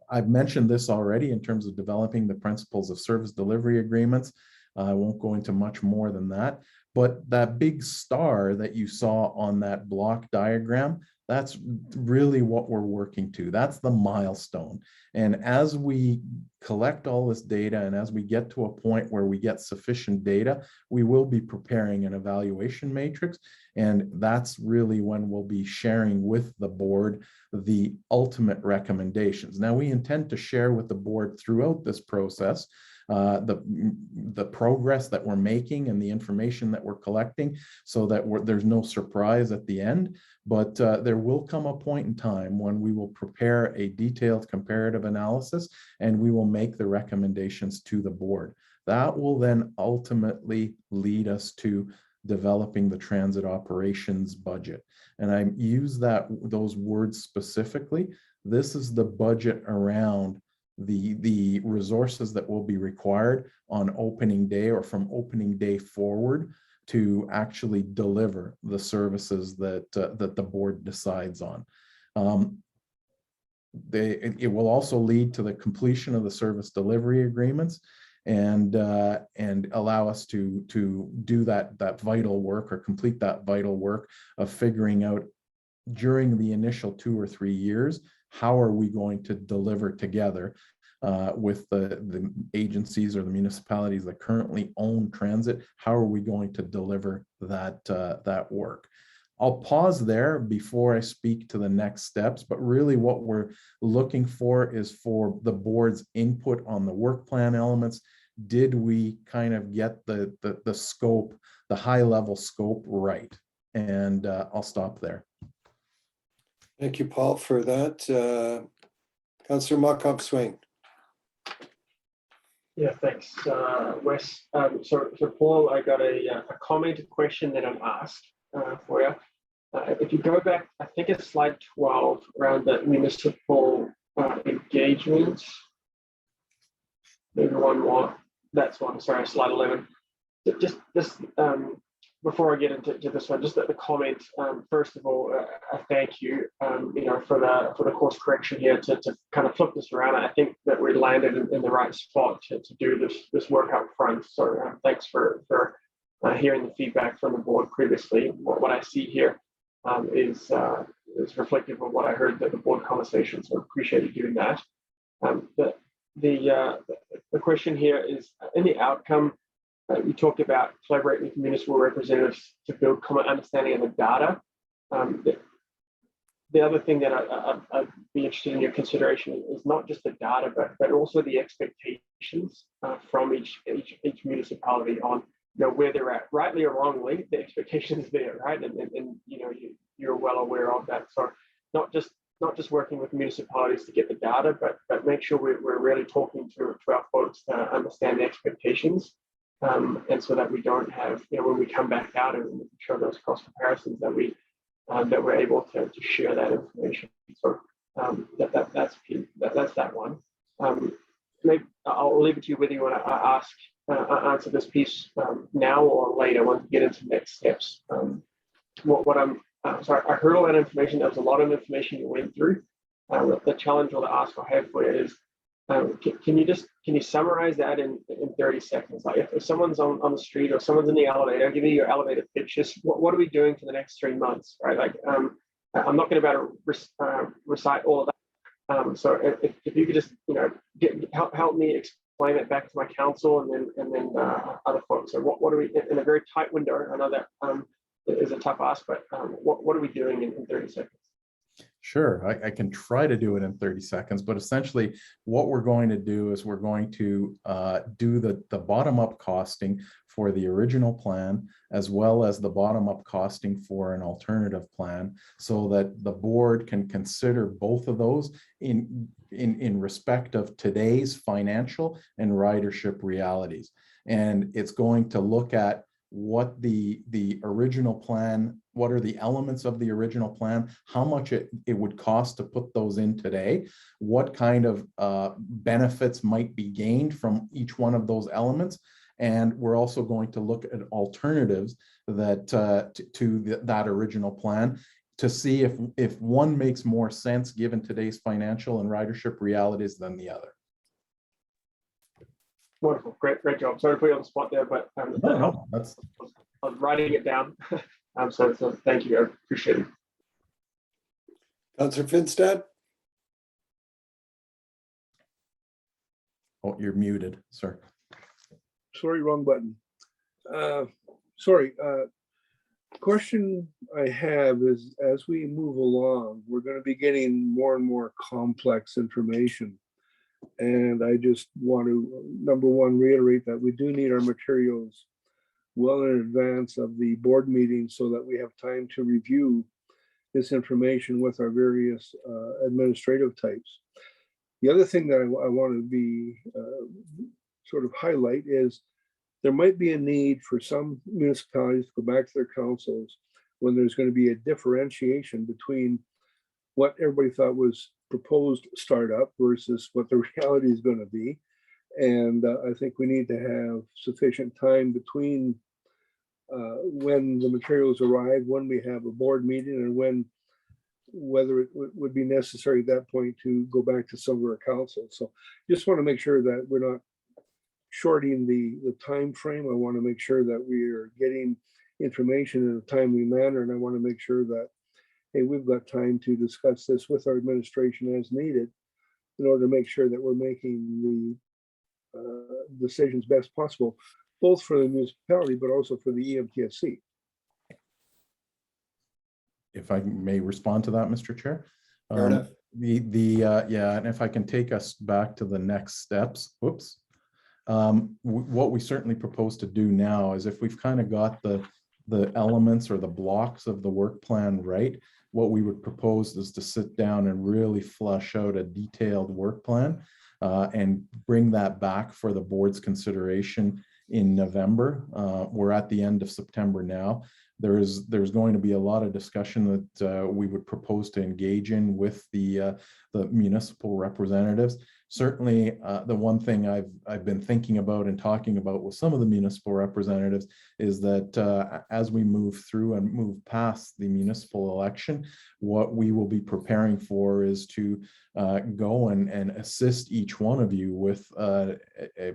I've mentioned this already in terms of developing the principles of service delivery agreements. I won't go into much more than that. But that big star that you saw on that block diagram, that's really what we're working to. That's the milestone. And as we collect all this data and as we get to a point where we get sufficient data, we will be preparing an evaluation matrix. And that's really when we'll be sharing with the board the ultimate recommendations. Now, we intend to share with the board throughout this process the progress that we're making and the information that we're collecting, so that there's no surprise at the end. But there will come a point in time when we will prepare a detailed comparative analysis and we will make the recommendations to the board. That will then ultimately lead us to developing the transit operations budget. And I use those words specifically. This is the budget around the resources that will be required on opening day or from opening day forward to actually deliver the services that the board decides on. It will also lead to the completion of the service delivery agreements and allow us to do that vital work, or complete that vital work of figuring out during the initial 2 or 3 years, how are we going to deliver together with the agencies or the municipalities that currently own transit? How are we going to deliver that work? I'll pause there before I speak to the next steps, but really what we're looking for is for the board's input on the work plan elements. Did we kind of get the scope, the high level scope right? And I'll stop there. Thank you, Paul, for that. Councillor Munkoff-Swain. Yeah, thanks, Wes. So Paul, I got a comment, a question that I've asked for you. If you go back, I think it's slide 12 around the municipal engagement. Maybe one more. That's one. Sorry, slide 11. Just this. Before I get into this one, just the comment. First of all, I thank you, for the course correction here to kind of flip this around. I think that we landed in the right spot to do this work up front. So thanks for hearing the feedback from the board previously. What I see here is reflective of what I heard at the board conversation, so I appreciate you doing that. The question here is, in the outcome, we talked about collaborating with municipal representatives to build common understanding of the data. The other thing that I'd be interested in your consideration is not just the data, but also the expectations from each municipality on where they're at, rightly or wrongly. The expectations there, right? And you're well aware of that. So not just working with municipalities to get the data, but make sure we're really talking to our folks to understand the expectations, and so that we don't have, when we come back out and show those cross comparisons, that we're able to share that information. So that's that one. Maybe I'll leave it to you whether you want to answer this piece now or later once we get into next steps. What I'm sorry, I heard all that information. There was a lot of information you went through. The challenge or the ask I have for you is, can you summarize that in 30 seconds? Like if someone's on the street or someone's in the elevator, give me your elevator pitch. Just what are we doing for the next 3 months, right? Like I'm not going to be able to recite all of that. So if you could just help me explain it back to my council and then other folks. So what are we in a very tight window? I know that is a tough ask, but what are we doing in 30 seconds? Sure, I can try to do it in 30 seconds, but essentially what we're going to do is we're going to do the bottom-up costing for the original plan, as well as the bottom-up costing for an alternative plan, so that the board can consider both of those in respect of today's financial and ridership realities. And it's going to look at what the original plan, what are the elements of the original plan, how much it would cost to put those in today, what kind of benefits might be gained from each one of those elements. And we're also going to look at alternatives that to that original plan to see if one makes more sense given today's financial and ridership realities than the other. Wonderful, great job. Sorry to put you on the spot there, but No, I was writing it down. So thank you, I appreciate it. Councillor Finstad? Oh, you're muted, sir. Sorry, wrong button. Sorry. Question I have is, as we move along, we're going to be getting more and more complex information. And I just want to, number one, reiterate that we do need our materials well in advance of the board meeting so that we have time to review this information with our various administrative types. The other thing that I want to be sort of highlight is there might be a need for some municipalities to go back to their councils when there's going to be a differentiation between what everybody thought was proposed startup versus what the reality is going to be. And I think we need to have sufficient time between when the materials arrive, when we have a board meeting, and whether it would be necessary at that point to go back to some of our councils. So just want to make sure that we're not shorting the time frame. I want to make sure that we are getting information in a timely manner, and I want to make sure that, hey, we've got time to discuss this with our administration as needed in order to make sure that we're making the decisions best possible, both for the municipality, but also for the EMTSC. If I may respond to that, Mr. Chair. Fair enough. Yeah, and if I can take us back to the next steps, whoops. What we certainly propose to do now is, if we've kind of got the elements or the blocks of the work plan right, what we would propose is to sit down and really flesh out a detailed work plan and bring that back for the board's consideration in November. We're at the end of September now. There's going to be a lot of discussion that we would propose to engage in with the municipal representatives certainly the one thing I've been thinking about and talking about with some of the municipal representatives is that as we move through and move past the municipal election, what we will be preparing for is to go and assist each one of you with a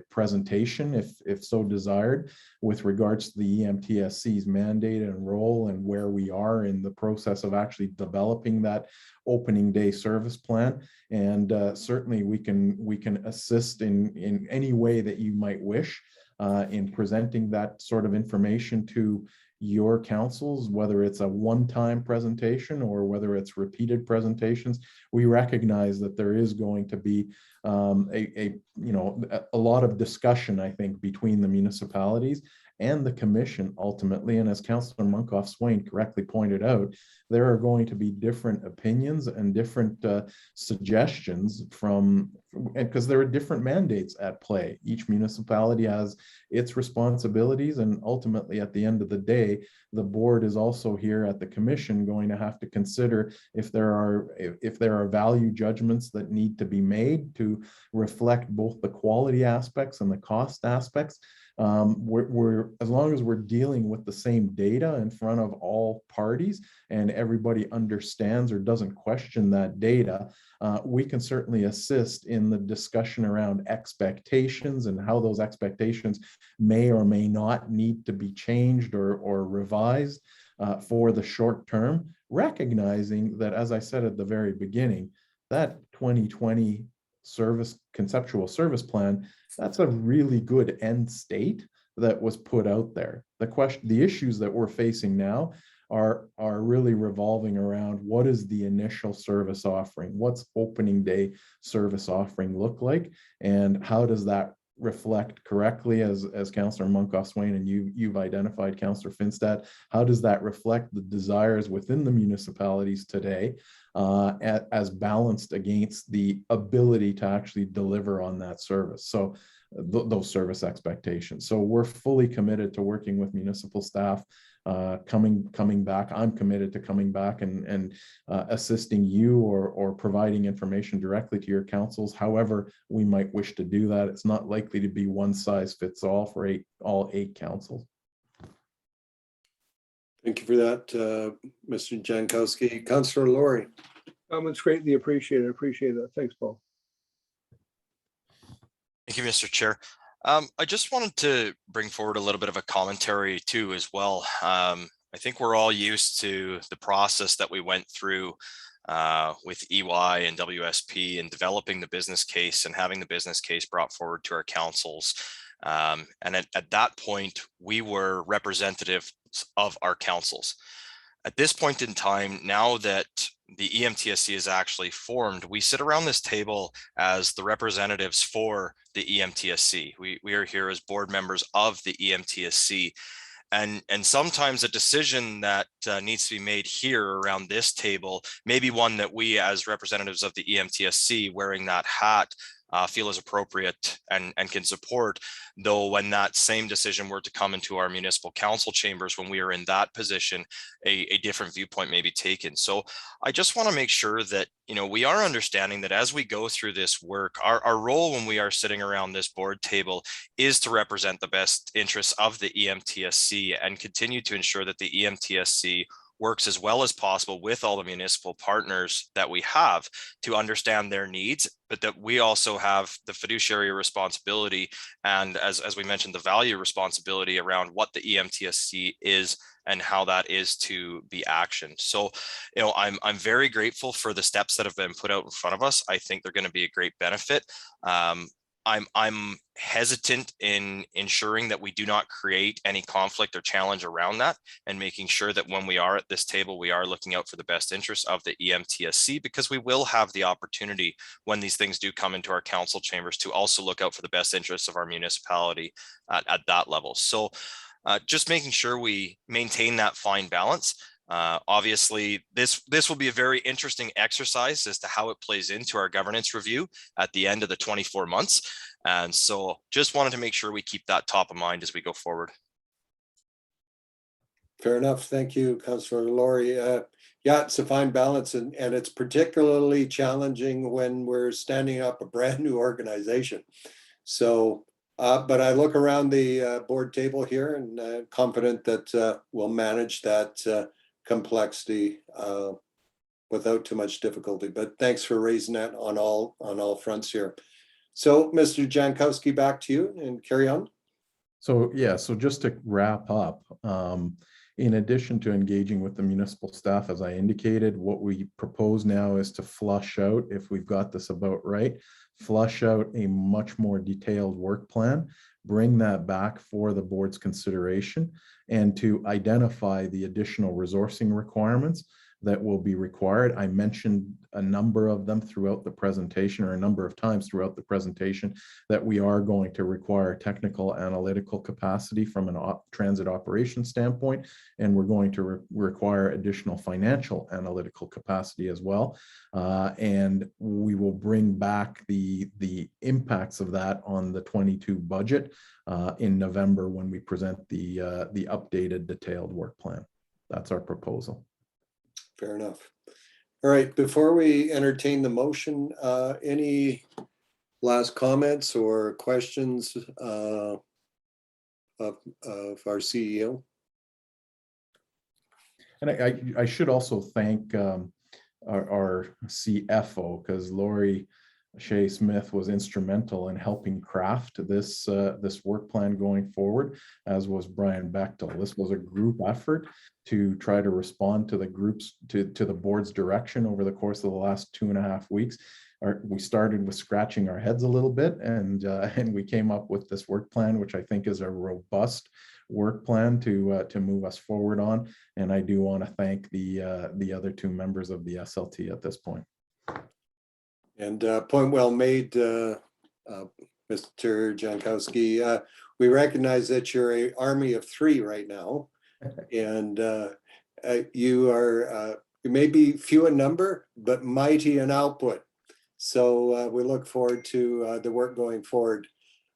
presentation, if so desired, with regards to the EMTSC's mandate and role and where we are in the process of actually developing that opening day service plan. And certainly we can assist in any way that you might wish in presenting that sort of information to your councils, whether it's a one-time presentation or whether it's repeated presentations. We recognize that there is going to be a lot of discussion, I think, between the municipalities and the commission ultimately. And as Councillor Munkoff-Swain correctly pointed out, there are going to be different opinions and different suggestions because there are different mandates at play. Each municipality has its responsibilities, and ultimately at the end of the day, the board is also here at the commission going to have to consider if there are value judgments that need to be made to reflect both the quality aspects and the cost aspects. We're as long as we're dealing with the same data in front of all parties and everybody understands or doesn't question that data, we can certainly assist in the discussion around expectations and how those expectations may or may not need to be changed or revised for the short term, recognizing that, as I said at the very beginning, that 2020 conceptual service plan, that's a really good end state that was put out there. The issues that we're facing now are really revolving around what is the initial service offering, what's opening day service offering look like, and how does that reflect correctly, as Councillor Munkoff-Swain and you've identified, Councillor Finstad, how does that reflect the desires within the municipalities today as balanced against the ability to actually deliver on that service? So those service expectations. So we're fully committed to working with municipal staff, coming back. I'm committed to coming back and assisting you or providing information directly to your councils, however we might wish to do that. It's not likely to be one size fits all for all eight councils. Thank you for that, Mr. Jankowski. Councillor Laurie. Comments greatly appreciated. I appreciate that. Thanks, Paul. Thank you, Mr. Chair. I just wanted to bring forward a little bit of a commentary too as well. I think we're all used to the process that we went through with EY and WSP and developing the business case and having the business case brought forward to our councils. And at that point, we were representatives of our councils. At this point in time, now that the EMTSC is actually formed, we sit around this table as the representatives for the EMTSC. We are here as board members of the EMTSC. And sometimes a decision that needs to be made here around this table may be one that we as representatives of the EMTSC wearing that hat feel is appropriate and can support, though when that same decision were to come into our municipal council chambers, when we are in that position, a different viewpoint may be taken. So I just want to make sure that, we are understanding that as we go through this work, our role when we are sitting around this board table is to represent the best interests of the EMTSC and continue to ensure that the EMTSC works as well as possible with all the municipal partners that we have to understand their needs, but that we also have the fiduciary responsibility and, as we mentioned, the value responsibility around what the EMTSC is and how that is to be actioned. So, I'm very grateful for the steps that have been put out in front of us. I think they're going to be a great benefit. I'm hesitant in ensuring that we do not create any conflict or challenge around that and making sure that when we are at this table, we are looking out for the best interests of the EMTSC, because we will have the opportunity when these things do come into our council chambers to also look out for the best interests of our municipality at that level. So just making sure we maintain that fine balance. Obviously, this will be a very interesting exercise as to how it plays into our governance review at the end of the 24 months. And so just wanted to make sure we keep that top of mind as we go forward. Fair enough. Thank you, Councillor Laurie. Yeah, it's a fine balance, and it's particularly challenging when we're standing up a brand new organization. So, but I look around the board table here and confident that we'll manage that complexity without too much difficulty. But thanks for raising that on all fronts here. So, Mr. Jankowski, back to you and carry on. So yeah, so just to wrap up, in addition to engaging with the municipal staff, as I indicated, what we propose now is to flush out, if we've got this about right, flush out a much more detailed work plan, bring that back for the board's consideration, and to identify the additional resourcing requirements that will be required. I mentioned a number of them throughout the presentation, or a number of times throughout the presentation, that we are going to require technical analytical capacity from an transit operation standpoint, and we're going to require additional financial analytical capacity as well. And we will bring back the impacts of that on the 22 budget in November when we present the updated detailed work plan. That's our proposal. Fair enough. All right, before we entertain the motion, any last comments or questions of our CEO? And I should also thank our CFO, because Laurie Shea Smith was instrumental in helping craft this work plan going forward, as was Brian Bechtel. This was a group effort to try to respond to the board's direction over the course of the last 2.5 weeks. We started with scratching our heads a little bit, and we came up with this work plan, which I think is a robust work plan to move us forward on. And I do want to thank the other two members of the SLT at this point. And point well made, Mr. Jankowski. We recognize that you're an army of 3 right now, and you may be few in number, but mighty in output. So we look forward to the work going forward.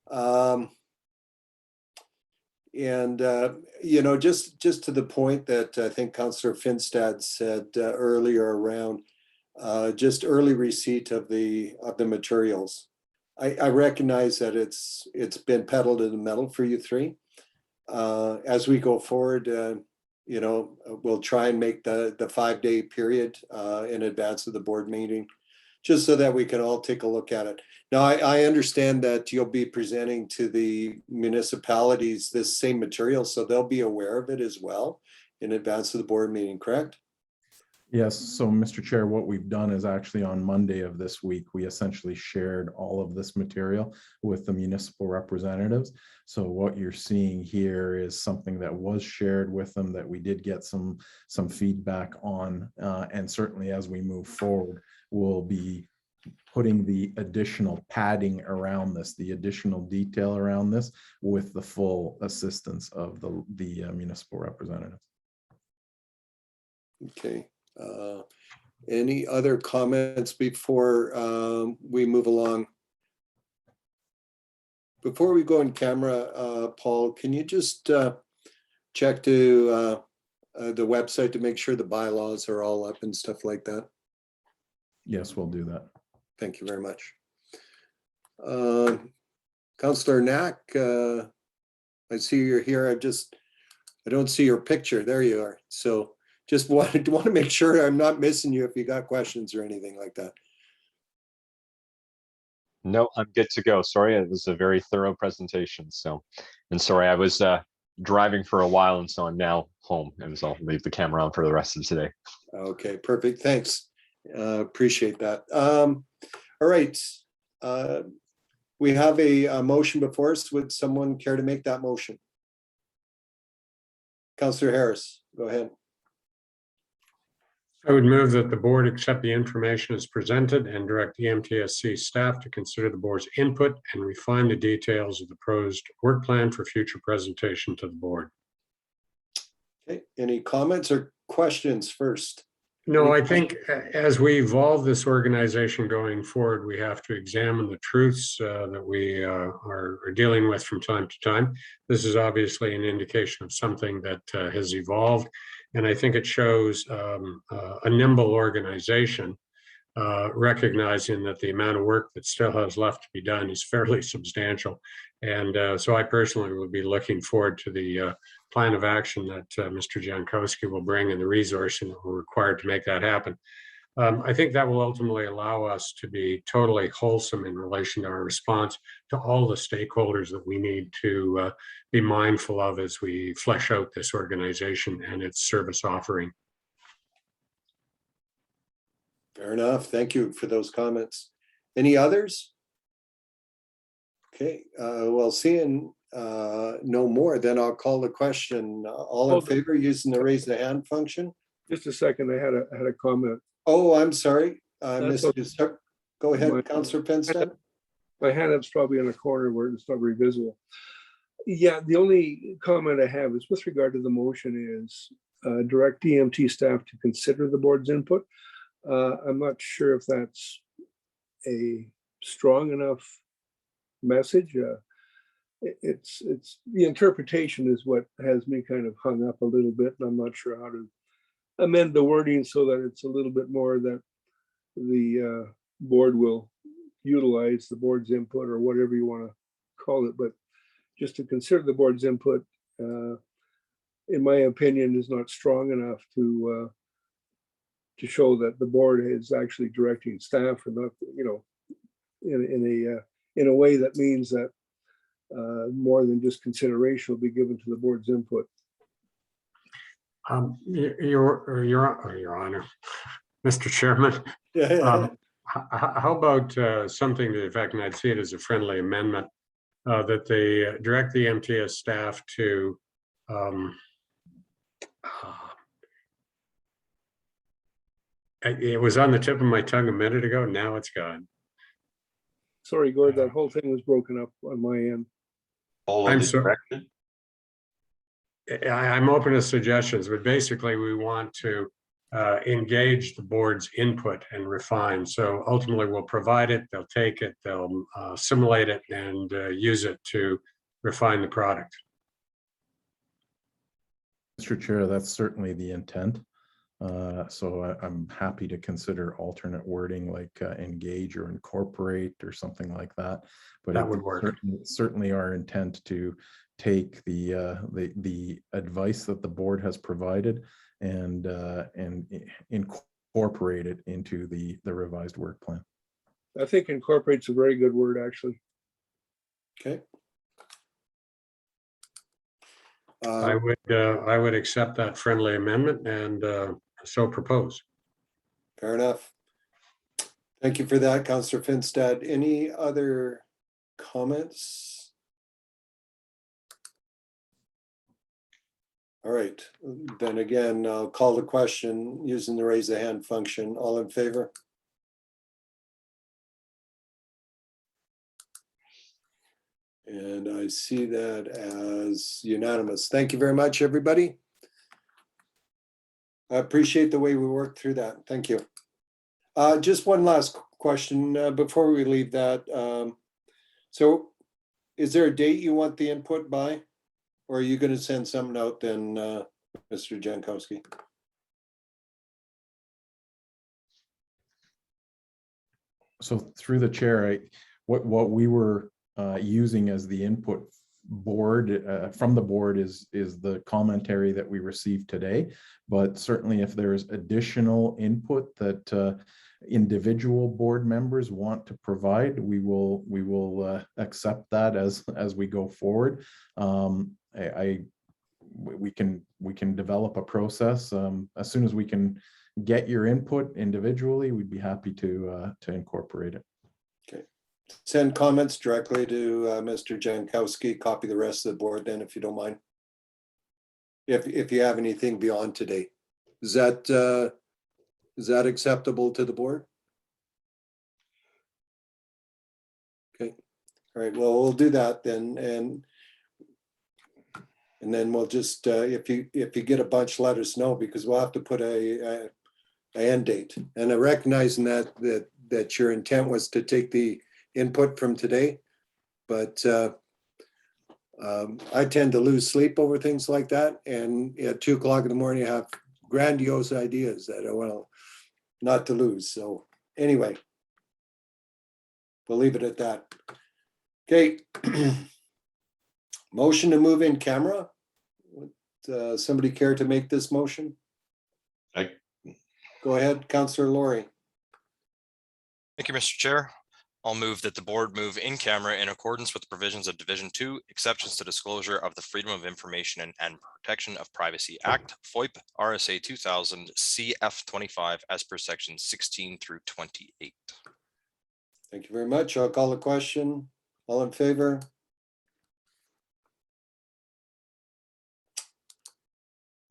You know, just to the point that I think Councillor Finstad said earlier around just early receipt of the materials. I recognize that it's been pedal to the metal for you 3. As we go forward, you know, we'll try and make the 5-day period in advance of the board meeting, just so that we can all take a look at it. Now, I understand that you'll be presenting to the municipalities this same material, so they'll be aware of it as well in advance of the board meeting, correct? Yes, so Mr. Chair, what we've done is actually on Monday of this week, we essentially shared all of this material with the municipal representatives. So what you're seeing here is something that was shared with them, that we did get some feedback on, and certainly as we move forward, we'll be putting the additional padding around this, the additional detail around this, with the full assistance of the municipal representatives. Okay. Any other comments before we move along? Before we go on camera, Paul, can you just check to the website to make sure the bylaws are all up and stuff like that? Yes, we'll do that. Thank you very much. Councillor Knack, I see you're here. I don't see your picture. There you are. So just want to make sure I'm not missing you if you got questions or anything like that. No, I'm good to go. Sorry, it was a very thorough presentation. And sorry, I was driving for a while, and so I'm now home, and so I'll leave the camera on for the rest of today. Okay, perfect. Thanks. Appreciate that. All right. We have a motion before us. Would someone care to make that motion? Councillor Harris, go ahead. I would move that the board accept the information as presented and direct the EMTSC staff to consider the board's input and refine the details of the proposed work plan for future presentation to the board. Okay, any comments or questions first? No, I think as we evolve this organization going forward, we have to examine the truths that we are dealing with from time to time. This is obviously an indication of something that has evolved. And I think it shows a nimble organization, recognizing that the amount of work that still has left to be done is fairly substantial. And so I personally will be looking forward to the plan of action that Mr. Jankowski will bring and the resourcing that will require to make that happen. I think that will ultimately allow us to be totally wholesome in relation to our response to all the stakeholders that we need to be mindful of as we flesh out this organization and its service offering. Fair enough. Thank you for those comments. Any others? Okay, well, seeing no more, then I'll call the question. All in Hold on. favor using the raise the hand function? Just a second, I had a comment. Oh, I'm sorry. I That's missed you. Go ahead, My- Councillor Pinstead. My hand up's probably in a corner where it's not very visible. Yeah, the only comment I have is with regard to the motion is direct EMT staff to consider the board's input. I'm not sure if that's a strong enough message. It's the interpretation is what has me kind of hung up a little bit, and I'm not sure how to amend the wording so that it's a little bit more that the board will utilize the board's input or whatever you want to call it, but just to consider the board's input, in my opinion, is not strong enough to show that the board is actually directing staff and not, you know, in a way that means that more than just consideration will be given to the board's input. Your Honor, Mr. Chairman, how about something to the effect, and I'd see it as a friendly amendment, that they direct the MTS staff to it was on the tip of my tongue a minute ago. Now it's gone. Sorry, Gord, that whole thing was broken up on my end. Follow I'm the sorry. direction. I'm open to suggestions, but basically we want to engage the board's input and refine. So ultimately we'll provide it, they'll take it, they'll assimilate it and use it to refine the product. Mr. Chair, that's certainly the intent. So I'm happy to consider alternate wording like engage or incorporate or something like that. But That would work. Certainly our intent to take the advice that the board has provided and incorporate it into the revised work plan. I think incorporate's a very good word, actually. Okay. I would accept that friendly amendment and so propose. Fair enough. Thank you for that, Councillor Finstad. Any other comments? All right, then again, I'll call the question using the raise the hand function. All in favor? And I see that as unanimous. Thank you very much, everybody. I appreciate the way we worked through that. Thank you. Just one last question before we leave that. So is there a date you want the input by? Or are you going to send something out then, Mr. Jankowski? So through the chair, what we were using as the input board from the board is the commentary that we received today. But certainly if there's additional input that individual board members want to provide, we will accept that as we go forward. We can develop a process as soon as we can get your input individually. We'd be happy to incorporate it. Okay. Send comments directly to Mr. Jankowski. Copy the rest of the board then, if you don't mind. If you have anything beyond today, is that acceptable to the board? Okay. All right. Well, we'll do that then, and then we'll just if you get a bunch, let us know, because we'll have to put a and date. And I recognizing that your intent was to take the input from today, but I tend to lose sleep over things like that. And at 2 o'clock in the morning, I have grandiose ideas that I want not to lose. So anyway, we'll leave it at that. Okay. Motion to move in camera. Would somebody care to make this motion? Go ahead, Councillor Laurie. Thank you, Mr. Chair. I'll move that the board move in camera in accordance with the provisions of Division 2, exceptions to disclosure of the Freedom of Information and Protection of Privacy Act, FOIP, RSA 2000, CF 25, as per section 16 through 28. Thank you very much. I'll call the question. All in favor?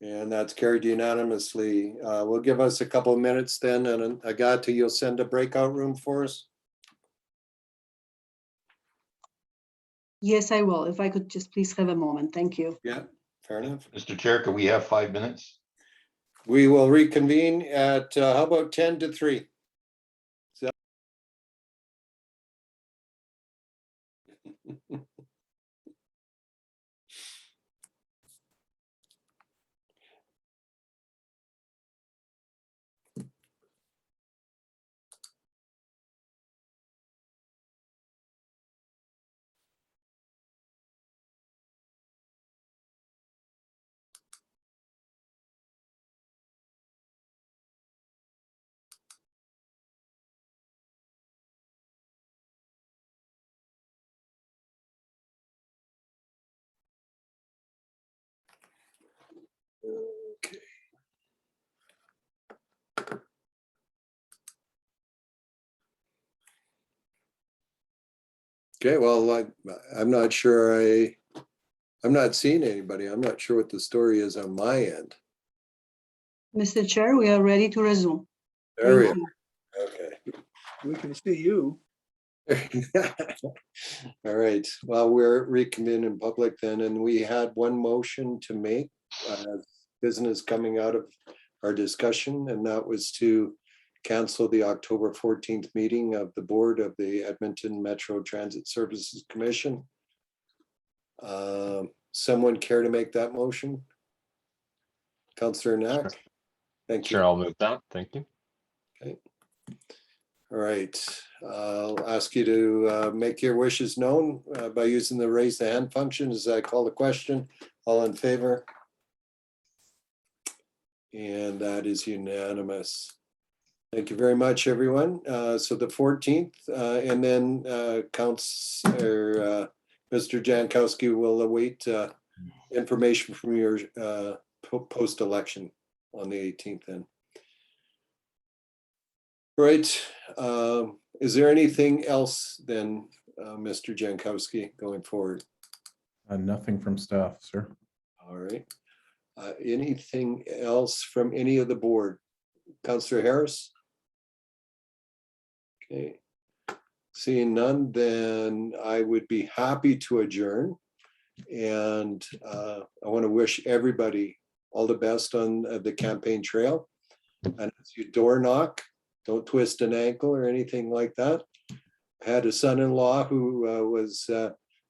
And that's carried unanimously. We'll give us a couple of minutes then, and Agata, you'll send a breakout room for us? Yes, I will. If I could just please have a moment. Thank you. Yeah, fair enough. Mr. Chair, can we have 5 minutes? We will reconvene at, how about 10 to 3? Okay. Okay, well, I'm not sure I'm not seeing anybody. I'm not sure what the story is on my end. Mr. Chair, we are ready to resume. There we Thank are. you. Okay. We can see you. All right, well, we're reconvening in public then, and we had one motion to make, business coming out of our discussion, and that was to cancel the October 14th meeting of the board of the Edmonton Metro Transit Services Commission. Someone care to make that motion? Councillor Knack? Thank you. Sure, I'll move that. Thank you. Okay. All right, I'll ask you to make your wishes known by using the raise the hand function as I call the question. All in favor? And that is unanimous. Thank you very much, everyone. So the 14th, and then Mr. Jankowski will await information from your post-election on the 18th then. Right. Is there anything else then, Mr. Jankowski, going forward? Nothing from staff, sir. All right. Anything else from any of the board? Councillor Harris? Okay. Seeing none, then I would be happy to adjourn. And I want to wish everybody all the best on the campaign trail. And as you door knock, don't twist an ankle or anything like that. I had a son-in-law who was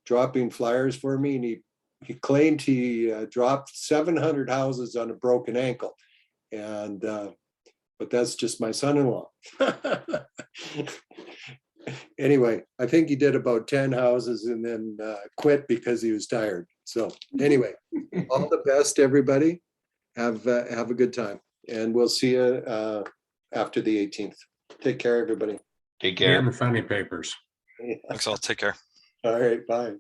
dropping flyers for me, and he claimed he dropped 700 houses on a broken ankle. And but that's just my son-in-law. Anyway, I think he did about 10 houses and then quit because he was tired. So anyway, all the best, everybody. Have a good time, and we'll see you after the 18th. Take care, everybody. Take And care. the funny papers. Thanks all. Take care. All right, bye.